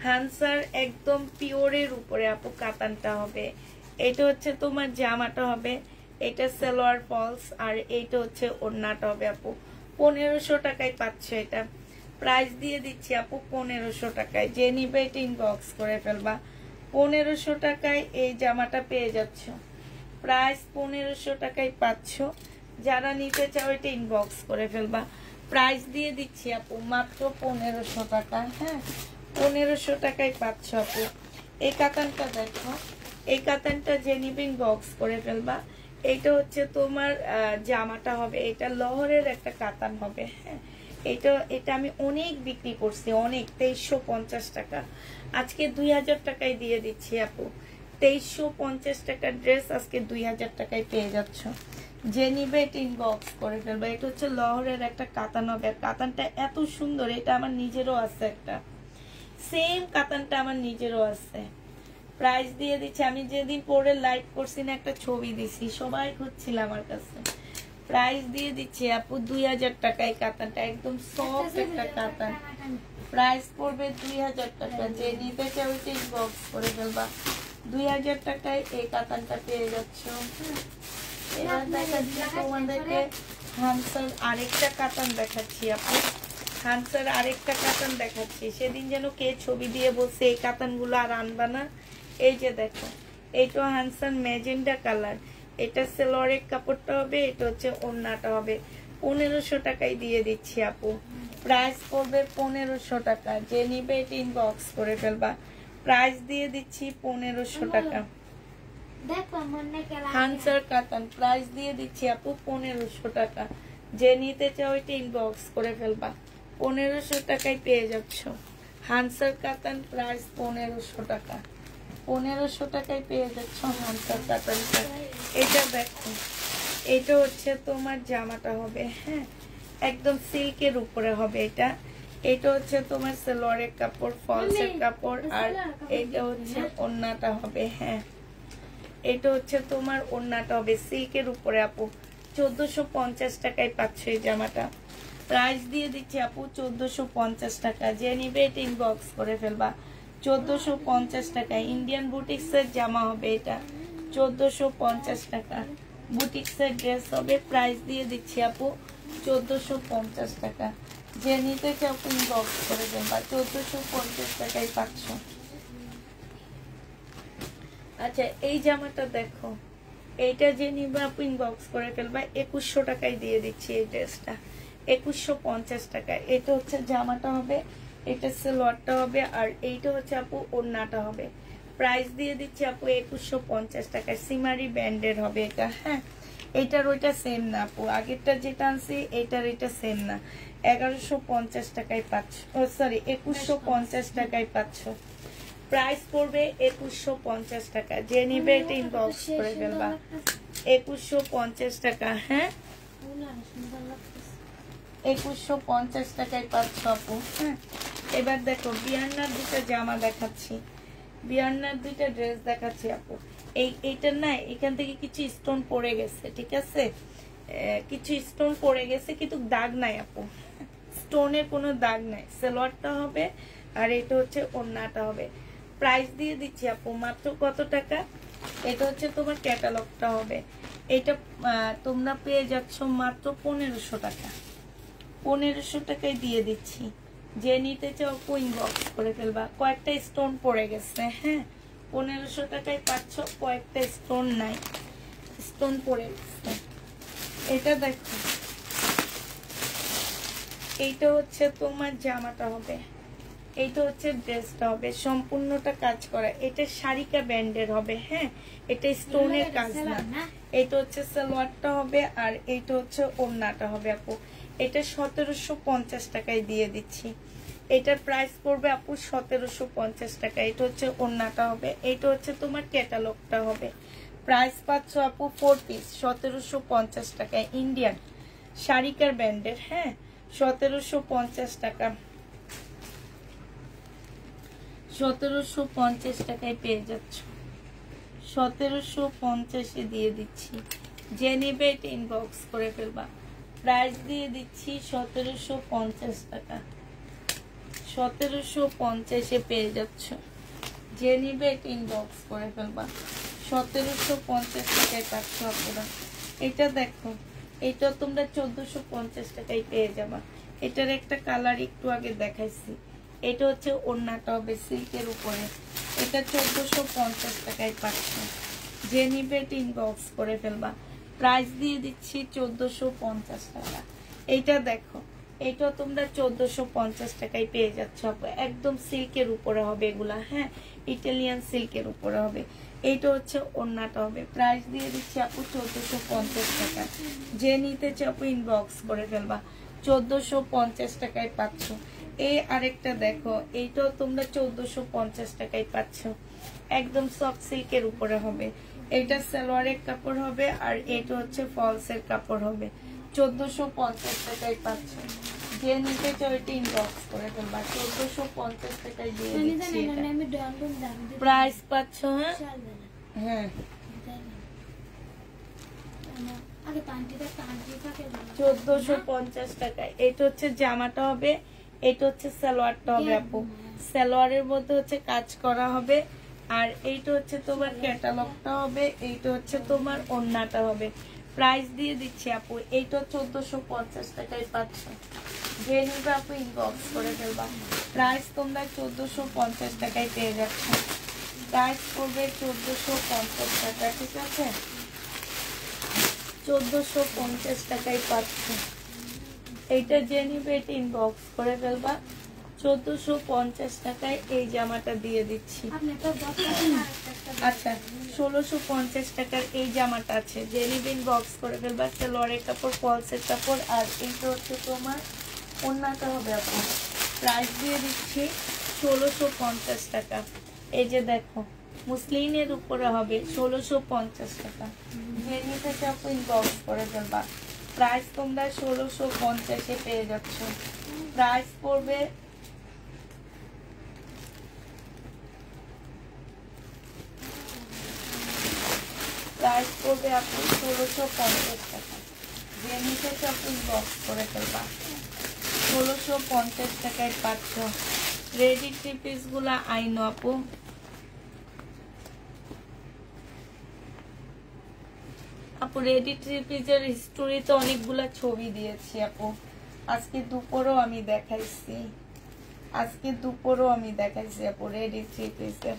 হানসার একদম পিওরের উপরে আপু কাতানটা হবে। এটা হচ্ছে তোমার জামাটা হবে, এটা সালোয়ার ফলস, আর এইটা হচ্ছে ওড়নাটা হবে আপু। 1500 টাকায় পাচ্ছ এটা। প্রাইস দিয়ে দিচ্ছি আপু 1500 টাকায়। যে নিবে এটা ইনবক্স করে ফেলবা। 1500 টাকায় এই জামাটা পেয়ে যাচ্ছ। প্রাইস 1500 টাকায় পাচ্ছ। যারা নিতে চাও এটা ইনবক্স করে ফেলবা। প্রাইস দিয়ে দিচ্ছি আপু মাত্র 1500 টাকা। হ্যাঁ 1500 টাকায় পাচ্ছ আপু। এই কাতানটা দেখো, এই কাতানটা যে নিবে ইনবক্স করে ফেলবা। এটা হচ্ছে তোমার জামাটা হবে, এটা লহরের একটা কাতান হবে। হ্যাঁ এটা আমি অনেক বিক্রি করছি, অনেক, 2350 টাকা। আজকে 2000 টাকায় দিয়ে দিচ্ছি আপু। 2350 টাকার ড্রেস আজকে 2000 টাকায় পেয়ে যাচ্ছ। যে নিবে এটা ইনবক্স করে ফেলবে। এটা হচ্ছে লহরের একটা কাতান হবে, কাতানটা এত সুন্দর। এটা আমার নিজেরও আছে একটা, সেম কাতানটা আমার নিজেরও আছে। প্রাইস দিয়ে দিচ্ছি, আমি যেদিন পরে লাইভ করছি না একটা ছবি দিছি, সবাই খুঁজছিল আমার কাছে। প্রাইস দিয়ে দিচ্ছি আপু 2000 টাকায় কাতানটা, একদম সফট একটা কাতান। প্রাইস পড়বে 2000 টাকা। যে নিতে চাও ওইটা ইনবক্স করে ফেলবা। 2000 টাকায় এই কাতানটা পেয়ে যাচ্ছ। এবার দেখাচ্ছি তোমাদেরকে হানসার আরেকটা কাতান দেখাচ্ছি আপু। হানসার আরেকটা কাতান দেখাচ্ছি। সেদিন যেন কে ছবি দিয়ে বলছে এই কাতানগুলো আর আনবা না। এই যে দেখো, এইটা হানসার ম্যাজেন্ডা কালার। এটা সালোয়ারের কাপড়টা হবে, এটা হচ্ছে ওড়নাটা হবে। 1500 টাকায় দিয়ে দিচ্ছি আপু। প্রাইস পড়বে 1500 টাকা। যে নিবে এটা ইনবক্স করে ফেলবা। প্রাইস দিয়ে দিচ্ছি 1500 টাকা। হানসার কাতান প্রাইস দিয়ে দিচ্ছি আপু 1500 টাকা। যে নিতে চাও এটা ইনবক্স করে ফেলবা। 1500 টাকায় পেয়ে যাচ্ছ হানসার কাতান। প্রাইস 1500 টাকা। 1500 টাকায় পেয়ে যাচ্ছ হামসা কাতানটা। এটা দেখো, এটা হচ্ছে তোমার জামাটা হবে, হ্যাঁ একদম সিল্কের উপরে হবে এটা। এটা হচ্ছে তোমার সালোয়ারের কাপড়, ফলসের কাপড়, আর এটা হচ্ছে ওড়নাটা হবে, হ্যাঁ এটা হচ্ছে তোমার ওড়নাটা হবে সিল্কের উপরে আপু। 1450 টাকায় পাচ্ছ এই জামাটা। প্রাইস দিয়ে দিচ্ছি আপু 1450 টাকা। যে নিবে এটা ইনবক্স করে ফেলবা। 1450 টাকা ইন্ডিয়ান বুটিক্সের জামা হবে এটা। 1450 টাকা বুটিক্সের ড্রেস হবে। প্রাইস দিয়ে দিচ্ছি আপু 1450 টাকা। যে নিতে চাও ইনবক্স করে ফেলবা। 1450 টাকায় পাচ্ছ। আচ্ছা এই জামাটা দেখো, এইটা যে নিবে আপু ইনবক্স করে ফেলবা। 2100 টাকায় দিয়ে দিচ্ছি এই ড্রেসটা, 2150 টাকা। এটা হচ্ছে জামাটা হবে, এটা সালোয়ারটা হবে, আর এইটা হচ্ছে আপু ওড়নাটা হবে। প্রাইস দিয়ে দিচ্ছি আপু 2150 টাকা। সিমারি ব্যান্ডের হবে এটা, হ্যাঁ এইটার ওইটা সেম না আপু, আগেরটা যেটা আনছি এইটার এটা সেম না। 1150 টাকায় পাচ্ছ, ও সরি 2150 টাকায় পাচ্ছ। প্রাইস পড়বে 2150 টাকা। যে নিবে এটা ইনবক্স করে ফেলবা। 2150 টাকা, হ্যাঁ 2150 টাকায় পাচ্ছ আপু, হ্যাঁ। এবার দেখো বিয়ান্নার দুটো জামা দেখাচ্ছি, বিয়ান্নার দুইটা ড্রেস দেখাচ্ছি আপু। এইটার না এখান থেকে কিছু স্টোন পড়ে গেছে, ঠিক আছে, কিছু স্টোন পড়ে গেছে কিন্তু দাগ নাই আপু, স্টোনের কোনো দাগ নাই। সালোয়ারটা হবে আর এটা হচ্ছে ওড়নাটা হবে। প্রাইস দিয়ে দিচ্ছি আপু মাত্র কত টাকা? এটা হচ্ছে তোমার ক্যাটালগটা হবে, এটা তোমরা পেয়ে যাচ্ছ মাত্র 1500 টাকা। 1500 টাকায় দিয়ে দিচ্ছি। যে নিতে চাও ইনবক্স করে ফেলবা। কয়েকটা স্টোন পড়ে গেছে, হ্যাঁ 1500 টাকায় পাচ্ছ। কয়েকটা স্টোন নাই, স্টোন পড়ে গেছে। এটা দেখো, এইটা হচ্ছে তোমার জামাটা হবে, এইটা হচ্ছে ড্রেসটা হবে, সম্পূর্ণটা কাজ করা। এটা শাড়িকা ব্যান্ডের হবে, হ্যাঁ এটা স্টোনের কাজ না। এটা হচ্ছে সালোয়ারটা হবে আর এইটা হচ্ছে ওড়নাটা হবে আপু। এটা 1750 টাকায় দিয়ে দিচ্ছি। এটার প্রাইস পড়বে আপু 1750 টাকা। এটা হচ্ছে ওড়নাটা হবে, এইটা হচ্ছে তোমার ক্যাটালগটা হবে। প্রাইস পাচ্ছ আপু 4 পিস 1750 টাকায়। ইন্ডিয়ান শাড়িকার ব্যান্ডের, হ্যাঁ 1750 টাকা। 1750 টাকায় পেয়ে যাচ্ছ। 1750-এ দিয়ে দিচ্ছি। যে নেবে এটা ইনবক্স করে ফেলবা। প্রাইস দিয়ে দিচ্ছি 1750 টাকা। 1750-এ পেয়ে যাচ্ছ। যে নিবে এটা ইনবক্স করে ফেলবা। 1750 টাকায় পাচ্ছ আপনারা। এটা দেখো, এটা তোমরা 1450 টাকায় পেয়ে যাবা। এটার একটা কালার একটু আগে দেখাইছি। এটা হচ্ছে ওড়নাটা হবে সিল্কের উপরে। এটা 1450 টাকায় পাচ্ছ। যে নিবে এটা ইনবক্স করে ফেলবা। প্রাইস দিয়ে দিচ্ছি 1450 টাকা। এইটা দেখো, এটা তোমরা 1450 টাকায় পেয়ে যাচ্ছ। একদম সিল্কের উপরে হবে এগুলা, হ্যাঁ ইটালিয়ান সিল্কের উপরে হবে। এইটা হচ্ছে ওড়নাটা হবে। প্রাইস দিয়ে দিচ্ছি আপু 1450 টাকা। যে নিতে চাপু ইনবক্স করে ফেলবা। 1450 টাকায় পাচ্ছ। এই আরেকটা দেখো, এইটাও তোমরা 1450 টাকায় পাচ্ছ। একদম সফট সিল্কের উপরে হবে। এটা সালোয়ারের কাপড় হবে আর এটা হচ্ছে ফলসের কাপড় হবে। 1450 টাকায় পাচ্ছ। যে নিতে চাও এটা ইনবক্স করে ফেলবা। 1450 টাকায় দিয়ে দিচ্ছি। প্রাইস পাচ্ছ, হ্যাঁ হ্যাঁ 1450 টাকায়। এটা হচ্ছে জামাটা হবে, এটা হচ্ছে সালোয়ারটা হবে আপু। সালোয়ারের মধ্যে হচ্ছে কাজ করা হবে আর এইটা হচ্ছে তোমার ক্যাটালগটা হবে, এইটা হচ্ছে তোমার ওড়নাটা হবে। প্রাইস দিয়ে দিচ্ছি আপু, এইটা 1450 টাকায় পাচ্ছ। যে নিবে আপু ইনবক্স করে ফেলবা। প্রাইস তোমরা 1450 টাকায় পেয়ে যাচ্ছ। প্রাইস করবে 1450 টাকা, ঠিক আছে 1450 টাকায় পাচ্ছ। এইটা যে নিবে এটা ইনবক্স করে ফেলবা। 1450 টাকায় এই জামাটা দিয়ে দিচ্ছি। আচ্ছা 1650 টাকার এই জামাটা আছে, যে নিবে ইনবক্স করে ফেলবা। সালোয়ারের কাপড়, ফলসের কাপড়, আর এইটা হচ্ছে তোমার ওড়নাটা হবে আপু। প্রাইস দিয়ে দিচ্ছি 1650 টাকা। এই যে দেখো মুসলিনের উপরে হবে 1650 টাকা। যে নিতে চাও ইনবক্স করে ফেলবা। প্রাইস তোমরা 1650 পেয়ে যাচ্ছ। প্রাইস পড়বে আপনি 1650 টাকা। যে নিতে চাও ইনবক্স করে ফেলবা। 1650 টাকায় পাচ্ছ। রেডি থ্রি পিস গুলা আইনো আপু। আপু রেডি থ্রি পিসের হিস্টোরিতে অনেকগুলা ছবি দিয়েছি আপু। আজকে দুপুরও আমি দেখাইছি আপু রেডি থ্রি পিসের।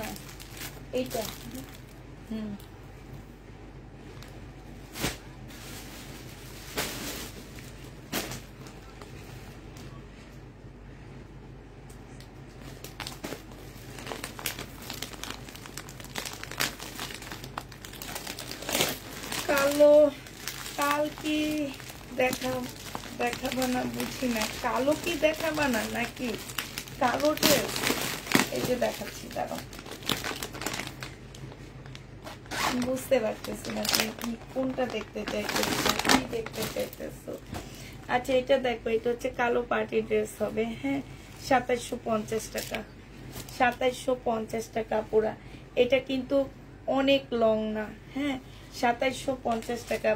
না এইটা কালো কাল কি দেখাবো না বুঝি না। কালো কি দেখাবা না নাকি কালো ড্রেস? এই যে দেখাচ্ছি, দাঁড়াও, বুঝতে পারতেছি না তুমি কোনটা দেখতে চাইতেছো, কি দেখতে চাইতেছো। আচ্ছা এটা দেখো, এটা হচ্ছে কালো পার্টি ড্রেস হবে। হ্যাঁ, 2750 টাকা। 2750 টাকা পুরা। এটা কিন্তু অনেক লং না। হ্যাঁ, 2750 টাকা।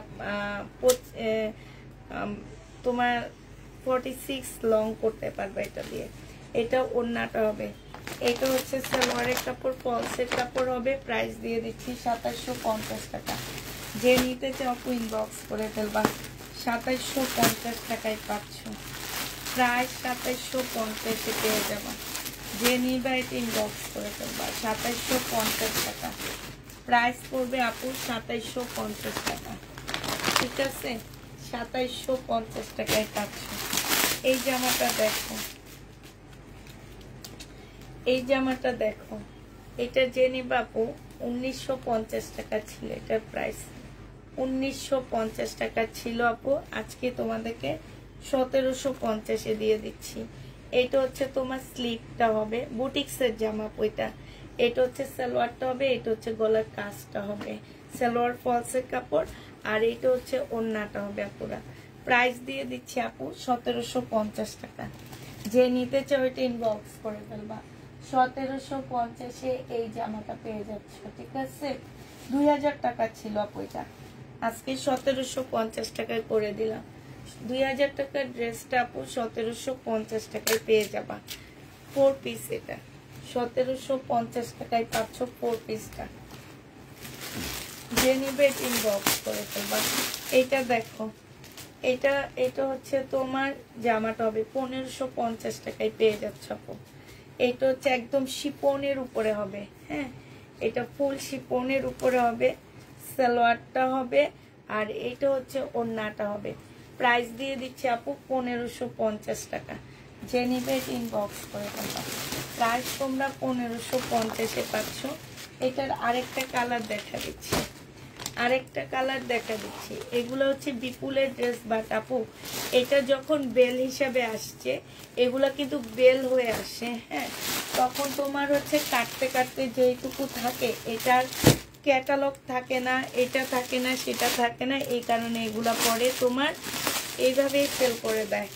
তোমার 46 লং করতে পারবে এটা দিয়ে। এটা ওড়নাটা হবে। এটা হচ্ছে সালোয়ারের কাপড়, ফলসের কাপড় হবে। প্রাইস দিয়ে দিচ্ছি 2750 টাকা। যে নিতে চাও ইনবক্স করে ফেলবা। 2750 টাকায় পাচ্ছ। প্রাইস 2750 পেয়ে যাবা। যে নিবা এটা ইনবক্স করে ফেলবা। 2750 টাকা প্রাইস পড়বে আপু। 2750 টাকা, ঠিক আছে? 2750 টাকায় পাচ্ছ। এই জামাটা দেখো, এটা যে নিবা আপু 1950 টাকা ছিল এটার প্রাইস। 1950 টাকা ছিল আপু, আজকে তোমাদেরকে 1750 দিয়ে দিচ্ছি। এটা হচ্ছে তোমার স্লিপটা হবে, বুটিক্সের জামা ওইটা। এটা হচ্ছে সালোয়ারটা হবে, এটা হচ্ছে গলার কাজটা হবে। সালোয়ার ফলসের কাপড়, আর এটা হচ্ছে ওড়নাটা হবে আপুরা। প্রাইস দিয়ে দিচ্ছি আপু 1750 টাকা। যে নিতে চাও এটা ইনবক্স করে ফেলবা। 1750 এই জামাটা পেয়ে যাচ্ছ, ঠিক আছে? 2000 টাকা ছিল আপু এটা, আজকে 1750 টাকায় করে দিলাম। 2000 টাকার ড্রেসটা আপু 1750 টাকায় পেয়ে যাবা। 4 পিস এটা 1750 টাকায় পাচ্ছ 4 পিসটা। যে নিবে ইনবক্স করে ফেলবা। এইটা দেখো, এটা হচ্ছে তোমার জামাটা হবে 1550 টাকায় পেয়ে যাচ্ছ আপু। এটা হচ্ছে একদম শিপনের উপরে হবে। হ্যাঁ, এটা ফুল শিপনের উপরে হবে। সালোয়ারটা হবে, আর এটা হচ্ছে ওড়নাটা হবে। প্রাইস দিয়ে দিচ্ছি আপু 1550 টাকা। যে নিবে ইনবক্স করে ফেলবা। প্রাইস তোমরা 1550 পাচ্ছ। এটার আরেকটা কালার দেখা দিচ্ছি, এগুলো হচ্ছে বিপুলের ড্রেস। বাট আপু এটা যখন বেল হিসাবে আসছে, এগুলা কিন্তু বেল হয়ে আসে। হ্যাঁ, তখন তোমার হচ্ছে কাটতে কাটতে যেইটুকু থাকে, এটার ক্যাটালগ থাকে না, এটা থাকে না, সেটা থাকে না। এই কারণে এগুলা পরে তোমার এইভাবেই সেল করে দেয়,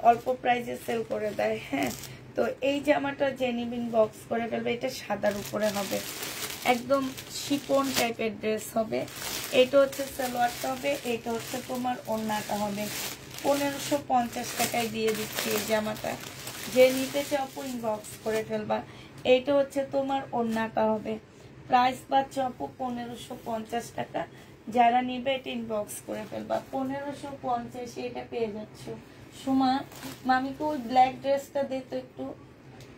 অল্প প্রাইসে সেল করে দেয়। হ্যাঁ, তো এই জামাটা জেনিবিন বক্স করে ফেলবে। এটা সাদার উপরে হবে, একদম শিপন টাইপের ড্রেস হবে। এটা হচ্ছে সালোয়ারটা হবে, এটা হচ্ছে তোমার ওড়নাটা হবে। 1550 টাকায় দিয়ে দিচ্ছি এই জামাটা। যে নিতে চাও ইনবক্স করে ফেলবা। এইটা হচ্ছে তোমার ওড়নাটা হবে। প্রাইস পাচ্ছ আপু 1550 টাকা। যারা নিবে এটা ইনবক্স করে ফেলবা। 1550 এটা পেয়ে যাচ্ছ। সুমা, মামিকে ওই ব্ল্যাক ড্রেসটা দে তো একটু।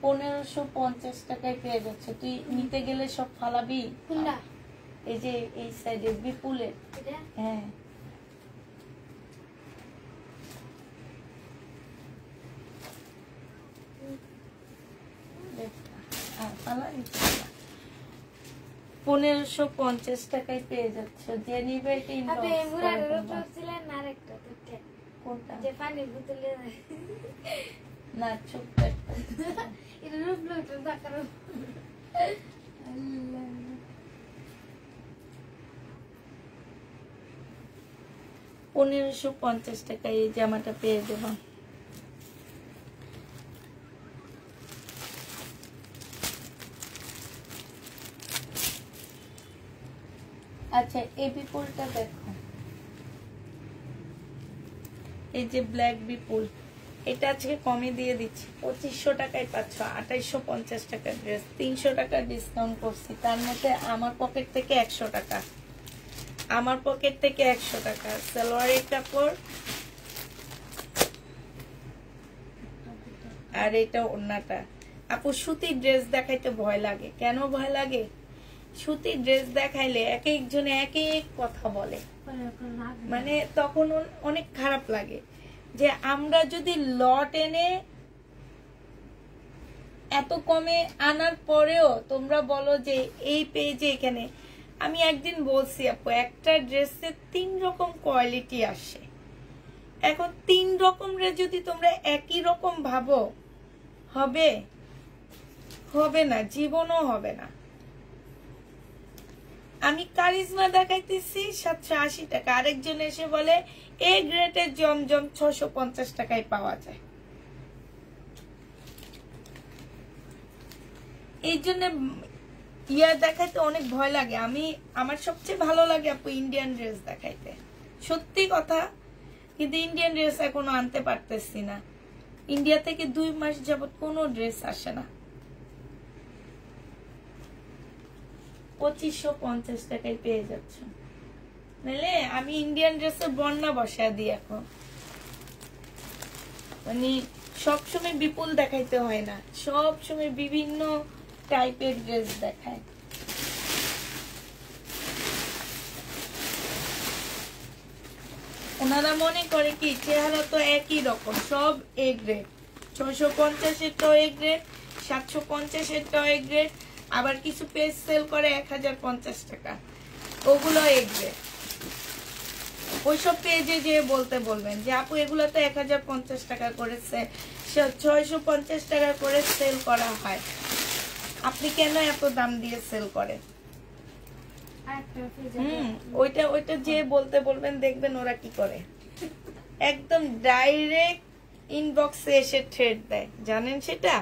1550 টাকায় পেয়ে যাচ্ছে। তুই নিতে গেলে সব ফালাবি। এই যে এই সাইডে বিপুলের। হ্যাঁ, 1550 টাকায় পেয়ে যাচ্ছ। যে নিবে কোনটা যে পানি বোতলে না ছোট্ট একটা। এটা রূপলো টাকার 1550 টাকায় এই জামাটা পেয়ে যাবো। আচ্ছা এই বিপুলটা দেখো, এই যে ব্ল্যাক বিপুল, এটা আজকে কমে দিয়ে দিচ্ছি 2500 টাকায় পাচ্ছ। 2850 টাকার ড্রেস, 300 টাকা ডিসকাউন্ট করছি। তার মধ্যে আমার পকেট থেকে 100 টাকা, আমার পকেট থেকে 100 টাকা। সালোয়ারের কাপড় আর এটা ওড়নাটা। আপু সুতির ড্রেস দেখাইতে ভয় লাগে, কেন ভয় লাগে? সুতির ড্রেস দেখাইলে এক একজনে এক এক কথা বলে, মানে তখন অনেক খারাপ লাগে যে আমরা যদি লট এনে এত কমে আনার পরেও তোমরা বলো যে এই পেজে এখানে। আমি একদিন বলছি আপু একটা ড্রেসে 3 রকম কোয়ালিটি আসে, এখন 3 রকমের যদি তোমরা একই রকম ভাবো, হবে? হবে না, জীবনও হবে না। আমি কারিজমা দেখাইতেছি 780 টাকা, আরেকজন এসে বলে এ গ্রেডের জমজম 650 টাকায় পাওয়া যায়। এই জন্য ইয়া দেখাইতে অনেক ভয় লাগে। আমার সবচেয়ে ভালো লাগে আপু ইন্ডিয়ান ড্রেস দেখাইতে, সত্যি কথা। কিন্তু ইন্ডিয়ান ড্রেস এখনো আনতে পারতেছি না। ইন্ডিয়া থেকে 2 মাস যাবত কোনো ড্রেস আসে না। 2550 টাকায় পেয়ে যাচ্ছ। নাহলে আমি ইন্ডিয়ান ড্রেসের বন্যা বসায় দিই এখন, মানে সবসময় বিপুল দেখাইতে হয় না, সবসময় বিভিন্ন টাইপের ড্রেস দেখায়। ওনারা মনে করে কি চেহারা তো একই রকম, সব এ গ্রেড। 650-এরটাও এ গ্রেড, 750-এরটাও এ গ্রেড, আবার কিছু পেজ সেল করে 1050 টাকা, ওগুলো এ গ্রেড। ওইসব পেজে যে বলতে বলবেন যে আপু এগুলো তো 1050 টাকা করেছে, 650 টাকা করে সেল করা হয়, আপনি কেন এত দাম দিয়ে সেল করেন? ওইটা যে বলতে বলবেন, দেখবেন ওরা কি করে, একদম ডাইরেক্ট ইনবক্সে এসে থ্রেড দেয়, জানেন সেটা?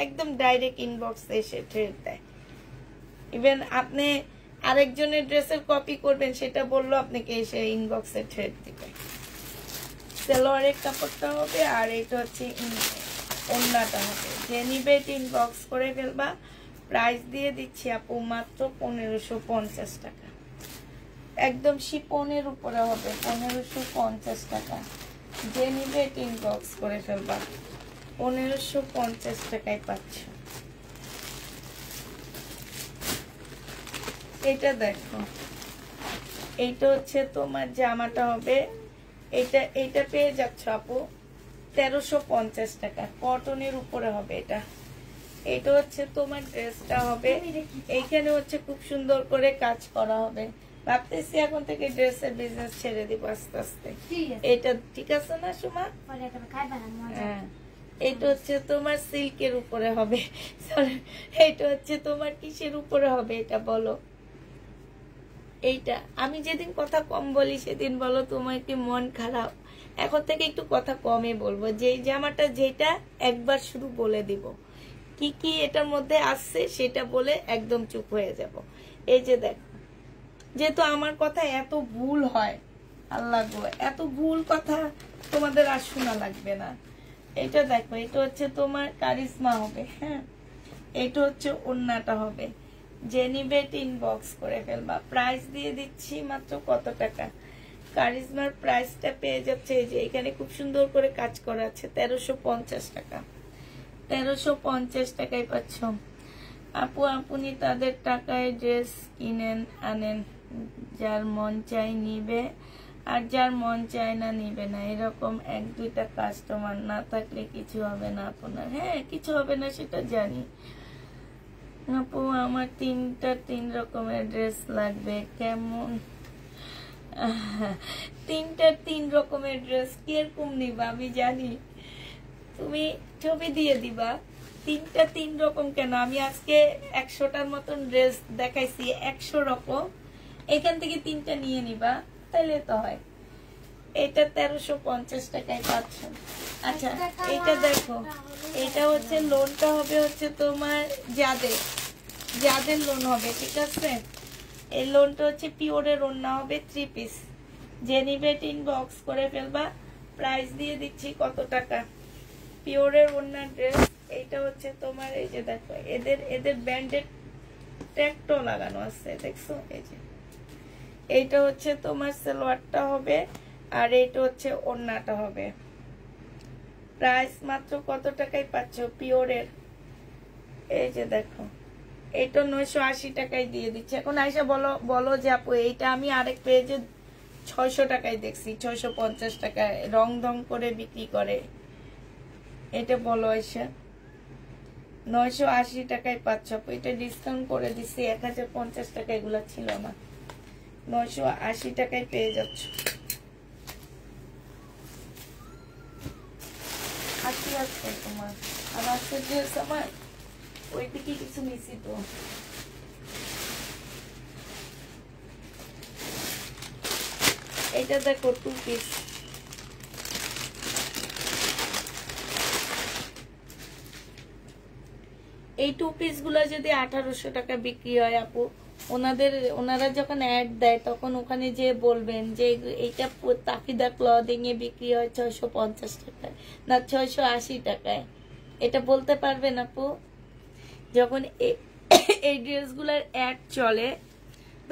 একদম ডাইরেক্ট ইনবক্সে এসে থ্রেড দেয়। ইভেন আপনি আরেকজনের ড্রেসের কপি করবেন, সেটা বললো আপনাকে এসে ইনবক্সে থ্রেড দিবে। সালোয়ারের কাপড়টা হবে আর এটা হচ্ছে ওড়নাটা হবে। যে নিবে ইনবক্স করে ফেলবা। প্রাইস দিয়ে দিচ্ছি আপু মাত্র 1550 টাকা, একদম শিপনের উপরে হবে 1550 টাকা। যে নিবে ইনবক্স করে ফেলবা, 1550 টাকায় পাচ্ছ। এটা দেখো, এইটা হচ্ছে তোমার জামাটা হবে, এইটা পেয়ে যাচ্ছ আপু 1350 টাকা, কটনের উপরে হবে এটা। এটা হচ্ছে তোমার ড্রেসটা হবে, এইখানে হচ্ছে খুব সুন্দর করে কাজ করা হবে। ভাবতেছি এখন থেকে ড্রেসের বিজনেস ছেড়ে দিব আস্তে আস্তে। এটা ঠিক আছে না সুমা? হ্যাঁ, এটা হচ্ছে তোমার সিল্কের উপরে হবে, এটা হচ্ছে তোমার কিসের উপরে হবে এটা বলো? এইটা আমি যেদিন কথা কম বলি সেদিন বলো তোমার কি মন খারাপ। এখন থেকে একটু কথা কমে বলবো, যে জামাটা যেটা একবার শুরু বলে দিব, কি কি এটার মধ্যে আসছে সেটা বলে একদম চুপ হয়ে যাব। এই যে দেখো, যেহেতু আমার কথা এত ভুল হয়, আল্লাহ গো, এত ভুল কথা তোমাদের আর শোনা লাগবে না। এটা দেখো, এটা হচ্ছে তোমার কারিজমা হবে, হ্যাঁ, এটা হচ্ছে ওড়নাটা হবে। যে নিবে ইনবক্স করে ফেলবা। প্রাইস দিয়ে দিচ্ছি মাত্র কত টাকা? কারিজমার প্রাইসটা পেয়ে যাচ্ছে এই যে এখানে খুব সুন্দর করে কাজ করা আছে, 1350 টাকা। 1350 টাকায় পাচ্ছ আপু। আপনি তাদের টাকায় ড্রেস কিনেন আনেন, যার মন চাই নিবে আর যার মন চায় না নিবে না, এরকম 1-2টা কাস্টমার না থাকলে কিছু হবে না আপনার। হ্যাঁ, কিছু হবে না সেটা জানি আপু, আমার 3 রকমের ড্রেস লাগবে। কেমন? 3 রকমের ড্রেস কিরকম নিবা আমি জানি, তুমি ছবি দিয়ে দিবা। 3 রকম কেন? আমি আজকে 100টার মতন ড্রেস দেখাইছি, 100 রকম, এখান থেকে 3টা নিয়ে নিবা, তাইলে তো হয়। এটা 1350 টাকায় পাচ্ছ। আচ্ছা এটা দেখো, এটা হচ্ছে লোনটা হবে হচ্ছে তোমার যাদের লোন হবে, ঠিক আছে? এই লোনটা হচ্ছে পিওরের ওড়না হবে, 3 পিস। যে নিবে ইনবক্স করে ফেলবা। প্রাইস দিয়ে দিচ্ছি কত টাকা। পিওরের ওড়না ড্রেস, এইটা হচ্ছে তোমার, এই যে দেখো এদের ব্র্যান্ডেড ট্যাগটাও লাগানো আছে, দেখছো? এই যে এইটা হচ্ছে তোমার সালোয়ারটা হবে, আর এইটা হচ্ছে ওড়নাটা হবে। প্রাইস মাত্র কত টাকায় পাচ্ছ পিওরের? এই যে দেখো, এইটা 980 টাকায় দিয়ে দিচ্ছে। এখন আইসা বলো যে আপু এইটা আমি আরেক পেজে 600 টাকায় দেখছি, 650 টাকায় রং ধং করে বিক্রি করে। এটা বলো আইসা 980 টাকায় পাচ্ছ। এটা ডিসকাউন্ট করে দিচ্ছি, 1050 টাকা এগুলা ছিল না, 980 টাকায় পেয়ে যাচ্ছ। আছে তোমার আর আছে ড্রেস আমার ওইদিকে কিছু মিসি তো। এটা দেখো 2 পিস, এই 2 পিস গুলা যদি 1800 টাকা বিক্রি হয় আপু, ওনারা যখন অ্যাড দেয় তখন ওখানে যে বলবেন যে এইটা তাফিদা ক্লদিং এ বিক্রি হয় 650 টাকায় না 680 টাকায়, এটা বলতে পারবেন আপু? যখন এই ড্রেসগুলোর অ্যাড চলে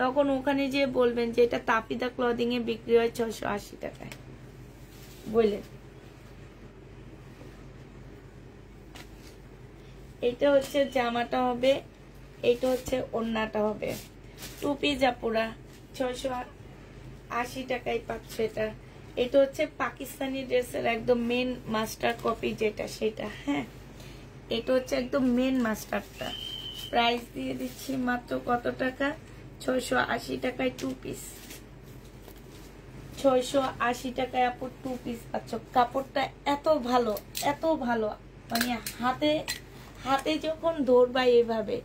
তখন ওখানে যে বলবেন যে এটা তাফিদা ক্লদিং এ বিক্রি হয় 680 টাকায় বললেন। এটা হচ্ছে জামাটা হবে, এটা হচ্ছে ওড়নাটা হবে। 2 পিস আপুরা 680 টাকায় পাচ্ছ এটা। এটা হচ্ছে পাকিস্তানি ড্রেসের একদম মেন মাস্টার কপি যেটা, সেটা। হ্যাঁ, এটা হচ্ছে একদম মেন মাস্টারটা। প্রাইস দিয়ে দিচ্ছি মাত্র কত টাকা? 680 টাকায় 2 পিস। 680 টাকায় আপু 2 পিস পাচ্ছ। কাপড়টা এত ভালো, এত ভালো, মানে হাতে যখন ধরবা এভাবে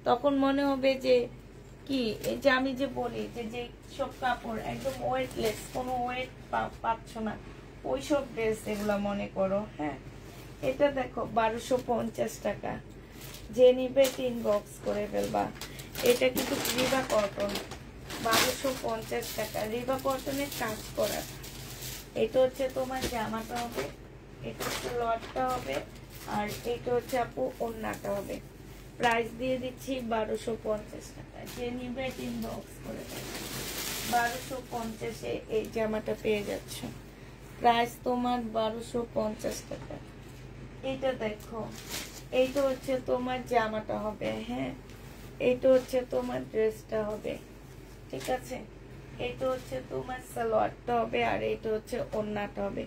তখন মনে হবে যে কি, এই যে আমি যে বলি যে সব কাপড় একদম ওয়েটলেস, কোনো ওয়েট পাচ্ছ না, ওইসব ড্রেস এগুলা মনে করো। হ্যাঁ, এটা দেখো 1250 টাকা। যে নিবে 3 বক্স করে ফেলবা। এটা কিন্তু রিবা কটন, 1250 টাকা, রিবা কটনের কাজ করা। এটা হচ্ছে তোমার জামাটা হবে, এটা হচ্ছে লটটা হবে, আর এটা হচ্ছে আপু ওড়নাটা হবে। প্রাইস দিয়ে দিচ্ছি 1250 টাকা। যে নিবে 3 বক্স করে 1250-এ এই জামাটা পেয়ে যাচ্ছ। প্রাইস তোমার 1250 টাকা। এটা দেখো, এইটা হচ্ছে তোমার জামাটা হবে। হ্যাঁ, এইটা হচ্ছে তোমার ড্রেসটা হবে, ঠিক আছে? এইটা হচ্ছে তোমার সালোয়ারটা হবে, আর এইটা হচ্ছে ওড়নাটা হবে।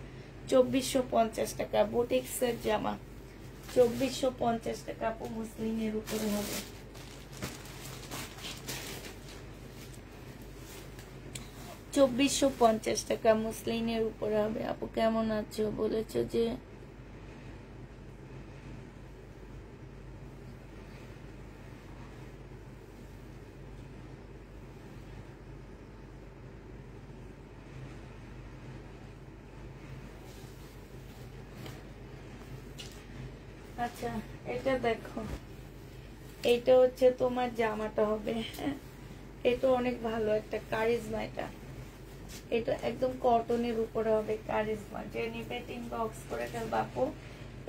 2450 টাকা বুটিক্সের জামা, 2450 টাকা আপু, মুসলিমের উপরে হবে। 2450 টাকা মুসলিমের উপরে হবে। আপু কেমন আছো? বলেছো যে আচ্ছা, এটা দেখো, এটা হচ্ছে তোমার জামাটা হবে। হ্যাঁ, এটা অনেক ভালো একটা কারিজমা। এটা একদম কটনের উপরে হবে, কারিজমা। যে নিবে 3 বক্স করে ফেলবা আপু।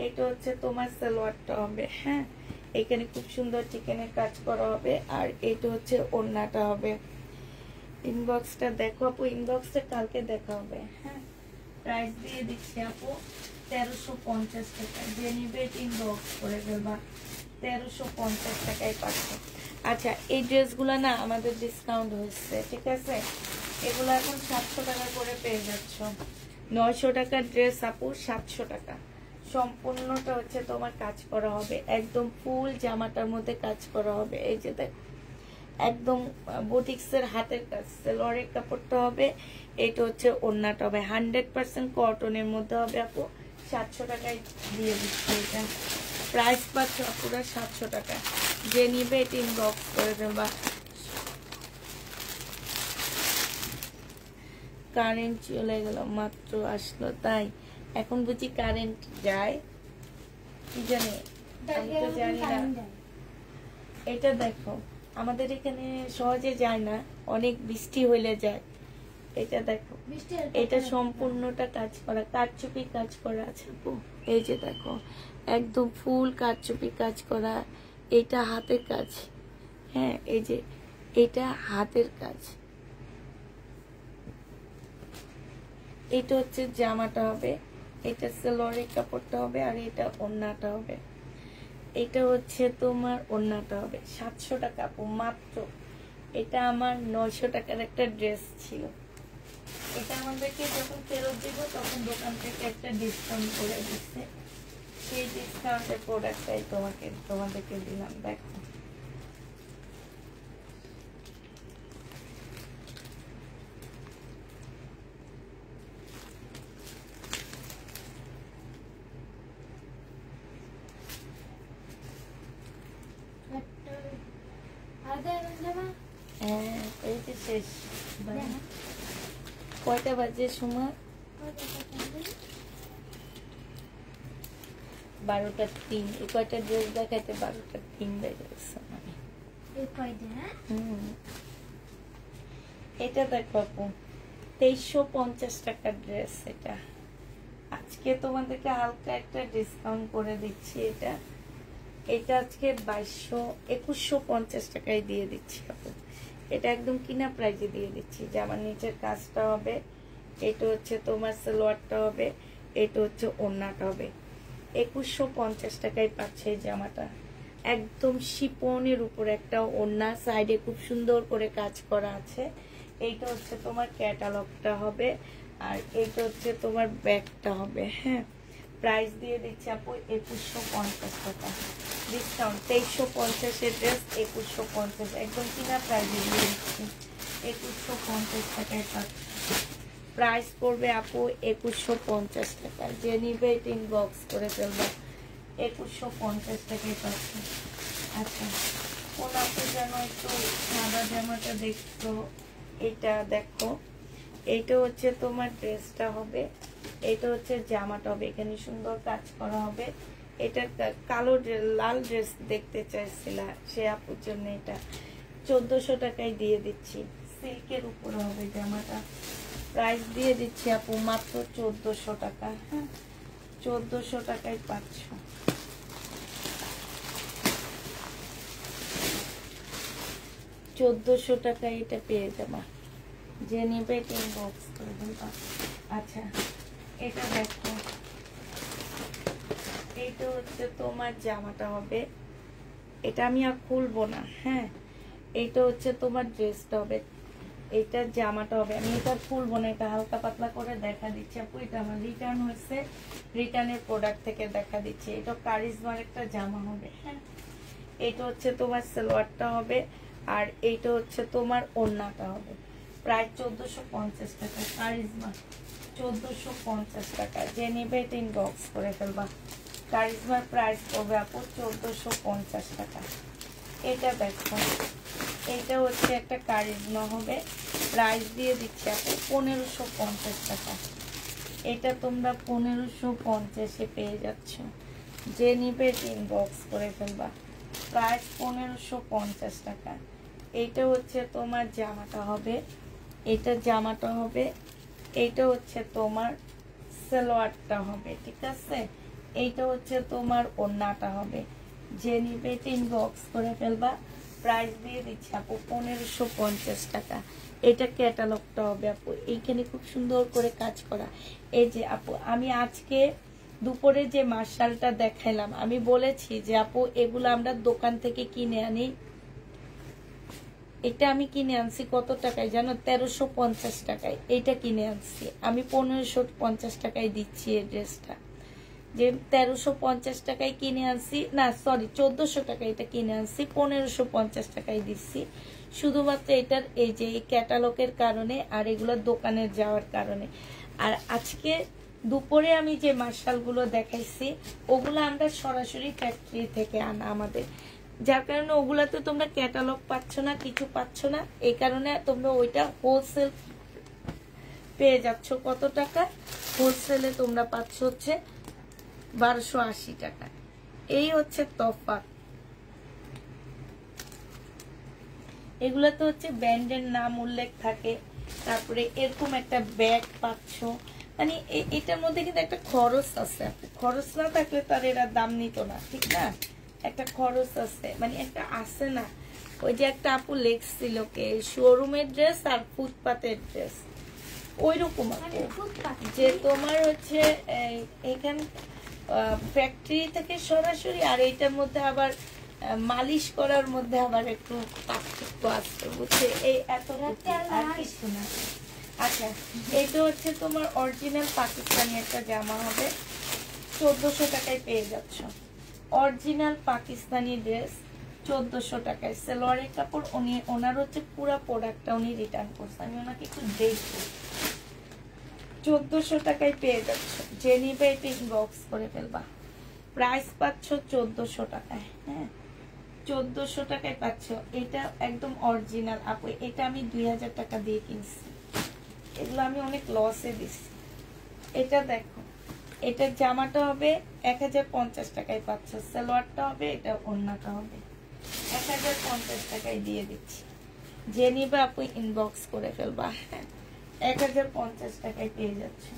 এটা হচ্ছে তোমার সালোয়ারটা হবে। হ্যাঁ, এখানে খুব সুন্দর চিকেনের কাজ করা হবে, আর এটা হচ্ছে ওড়নাটা হবে। ইনবক্সটা দেখো আপু, ইনবক্সটা কালকে দেখা হবে। হ্যাঁ, প্রাইস দিয়ে দিচ্ছি আপু 1350 টাকা। যে নিবে 3 বক্স করে ফেলবা, 1350 টাকায় পাচ্ছে। আচ্ছা, এই ড্রেসগুলো না আমাদের ডিসকাউন্ট হয়েছে, ঠিক আছে? এগুলো এখন 700 টাকা করে পেয়ে যাচ্ছ। 900 টাকার ড্রেস আপু 700 টাকা, সম্পূর্ণটা হচ্ছে তোমার কাজ করা হবে, একদম ফুল জামাটার মধ্যে কাজ করা হবে। এই যে দেখ, একদম বুটিক্সের হাতের কাজ, সেলোয়ারের কাপড়টা হবে, এটা হচ্ছে ওড়নাটা হবে 100% কটনের মধ্যে হবে আপু। 700 টাকায় দিয়ে দিচ্ছি এটা, প্রাইস পাচ্ছ পুরো 700 টাকা। যে নিবে এটা ইনবক্স করে দেবা। কারেন্ট চলে গেল, মাত্র আসলো, তাই এখন বুঝি কারেন্ট যায় কি জানি, আমি তো জানি না। এটা দেখো আমাদের এখানে সহজে যায় না, অনেক বৃষ্টি হইলে যায়। এটা দেখো, এটা সম্পূর্ণটা কাজ করা, কারচুপি কাজ করা আছে আপু। এই যে দেখো একদম ফুল কারচুপি কাজ করা, এটা হাতের কাজ। হ্যাঁ, এই যে এটা হাতের কাজ। এটা হচ্ছে জামাটা হবে, এটা সেলোয়ারের কাপড়টা হবে, আর এটা ওড়নাটা হবে। এটা হচ্ছে তোমার ওড়নাটা হবে 700 টাকা আপু মাত্র। এটা আমার 900 টাকার একটা ড্রেস ছিল, এটা আমাদেরকে যখন ফেরত দিব তখন দোকান থেকে একটা ডিসকাউন্ট করে দিচ্ছে, সেই ডিসকাউন্টের প্রোডাক্টটাই তোমাদেরকে দিলাম। দেখো হ্যাঁ, এই যে শেষ। কয়টা বাজে সময়? 12:03। এই কয়টা ড্রেস দেখাইতে 12:03 বেজে গেছে মানে। এটা দেখো আপু 2350 টাকার ড্রেস। এটা আজকে তোমাদেরকে হালকা একটা ডিসকাউন্ট করে দিচ্ছি। এটা আজকে 2150 টাকায় দিয়ে দিচ্ছি আপু। এটা একদম কিনা প্রাইজে দিয়ে দিচ্ছি। জামার নিচের কাজটা হবে, এটা হচ্ছে তোমার সালোয়ারটা হবে, এটা হচ্ছে ওড়নাটা হবে। 2150 টাকায় পাচ্ছে এই জামাটা। একদম শিপনের উপর একটা ওড়না, সাইডে খুব সুন্দর করে কাজ করা আছে। এইটা হচ্ছে তোমার ক্যাটালগটা হবে, আর এইটা হচ্ছে তোমার ব্যাগটা হবে। হ্যাঁ, প্রাইস দিয়ে দিচ্ছি আপু 2150 টাকা, ডিসকাউন্ট 2350 এর ড্রেস 2150, একদম কিনা প্রাইসে দিয়ে দিচ্ছি। 2150 টাকায় পাচ্ছি। প্রাইস পড়বে আপু 2150 টাকা। যে নিবে এটা ইনবক্স করে ফেলবে। 2150 টাকায় পাচ্ছি। আচ্ছা, কোন আপু যেন একটু সাদা জামাটা দেখতো, এটা দেখো, এইটা হচ্ছে তোমার ড্রেসটা হবে, এটা হচ্ছে জামাটা হবে, এখানে সুন্দর কাজ করা হবে। এটা কালো লাল ড্রেস দেখতে চাইছিল সে আপুর জন্য এটা 1400 টাকায় দিয়ে দিচ্ছি। সিল্কের উপরে হবে জামাটা, প্রাইস দিয়ে দিচ্ছি আপু মাত্র 1400 টাকা। হ্যাঁ, 1400 টাকায় পাচ্ছ। চোদ্দশো টাকায় এটা পেয়ে যাবা। যে নিবে এটা ইনবক্স করে দেবা। আচ্ছা, এটা দেখো, এইটা হচ্ছে তোমার জামাটা হবে, এটা আমি আর খুলবো না। হ্যাঁ, এইটা হচ্ছে তোমার ড্রেসটা হবে, এটা জামাটা হবে। আমি এটা খুলবো না, এটা হালকা পাতলা করে দেখা দিচ্ছি আপু। এটা আমার রিটার্ন হয়েছে, রিটার্নের প্রোডাক্ট থেকে দেখা দিচ্ছি। এটা কারিজমার একটা জামা হবে। হ্যাঁ, এইটা হচ্ছে তোমার সালোয়ারটা হবে, আর এইটা হচ্ছে তোমার ওড়নাটা হবে। প্রায় 1450 টাকা, কারিজমা 1450 টাকা। যে নিবে এটা ইনবক্স করে ফেলবা। কারিজমার প্রাইস পড়বে আপু 1450 টাকা। এটা দেখো, এটা হচ্ছে একটা কারিজমা হবে, প্রাইস দিয়ে দিচ্ছি আপু 1550 টাকা। এটা তোমরা 1550-এ পেয়ে যাচ্ছ। যে নিবে ইনবক্স করে ফেলবা। প্রাইস 1550 টাকা। এইটা হচ্ছে তোমার জামাটা হবে, এটা জামাটা হবে, এইটা হচ্ছে তোমার সালোয়ারটা হবে। ঠিক আছে, এইটা হচ্ছে তোমার ওড়নাটা হবে। যে নিবে ইনবক্স করে ফেলবা। প্রাইস দিয়ে দিচ্ছি আপু 1550 টাকা। এটা ক্যাটালগটা হবে আপু, এইখানে খুব সুন্দর করে কাজ করা। এই যে আপু, আমি আজকে দুপুরে যে মার্শালটা দেখাইলাম, আমি বলেছি যে আপু এগুলো আমরা দোকান থেকে কিনে আনি। এটা আমি কিনে আনছি কত টাকায় জানো? 1350 টাকায় এইটা কিনে আনছি আমি। 1550 টাকায় দিচ্ছি এই ড্রেসটা। যে 1350 টাকায় কিনে আনছি, না সরি 1400 টাকায় এটা কিনে আনছি, 1550 টাকায় দিচ্ছি শুধুমাত্র এটার এই যে ক্যাটালগের কারণে আর এগুলো দোকানে যাওয়ার কারণে। আর আজকে দুপুরে আমি যে মার্শালগুলো দেখাইছি ওগুলো আমরা সরাসরি ফ্যাক্টরি থেকে আনা আমাদের, যার কারণে ওগুলাতে তোমরা ক্যাটালগ পাচ্ছ না, কিছু পাচ্ছ না, এই কারণে তোমরা ওইটা হোলসেল পেয়ে যাচ্ছ। কত টাকা হোলসেলে তোমরা পাচ্ছ হচ্ছে 1280 টাকা। এই হচ্ছে তফাৎ। এগুলাতে হচ্ছে ব্র্যান্ডের নাম উল্লেখ থাকে, তারপরে এরকম একটা ব্যাগ পাচ্ছ, মানে এটার মধ্যে কিন্তু একটা খরচ আছে, খরচ না থাকলে তার এরা দাম নিত না, ঠিক না? একটা খরচ আছে, মানে একটা আছে না, ওই যে একটা আপু লেখছিল কে শোরুমের ড্রেস আর ফুটপাতের ড্রেস, ওইরকম যে তোমার হচ্ছে এখান ফ্যাক্টরি থেকে সরাসরি আর এইটার মধ্যে আবার মালিশ করার মধ্যে আবার একটু পার্থক্য আছে, বুঝছে? এই এত আর কিছু না। আচ্ছা, এটা হচ্ছে তোমার অরিজিনাল পাকিস্তানি একটা জামা হবে, 1400 টাকায় পেয়ে যাচ্ছ। অরিজিনাল পাকিস্তানি ড্রেস 1400 টাকায়। সেলোয়ারের কাপড় ওনার হচ্ছে পুরো প্রোডাক্টটা উনি রিটার্ন করছে, আমি ওনাকে একটু দেখবো। 1400 টাকায় পেয়ে যাচ্ছ, যে নিবে এটা ইনবক্স করে ফেলবা। প্রাইস পাচ্ছ 1400 টাকায়। হ্যাঁ, 1400 টাকায় পাচ্ছ। এটা একদম অরিজিনাল আপু, এটা আমি 2000 টাকা দিয়ে কিনছি, এগুলো আমি অনেক লসে দিচ্ছি। এটা দেখো, এটার জামাটা হবে 1050 টাকায় পাচ্ছ, সালোয়ারটা হবে, এটা ওড়নাটা হবে 1050 টাকায় দিয়ে দিচ্ছি। যে নিবে আপু ইনবক্স করে ফেলবা। 1050 টাকায় পেয়ে যাচ্ছে।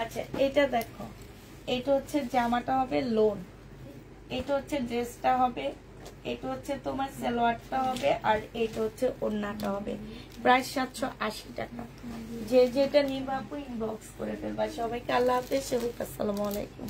আচ্ছা, এটা দেখো, এটা হচ্ছে জামাটা হবে লোন, এটা হচ্ছে ড্রেসটা হবে, এটা হচ্ছে তোমার সালোয়ারটা হবে, আর এটা হচ্ছে ওড়নাটা হবে। প্রাইস 780 টাকা। যে যেটা নিবা আপু ইনবক্স করে ফেলবা। সবাইকে আল্লাহ হাফেজ, আসসালামু আলাইকুম।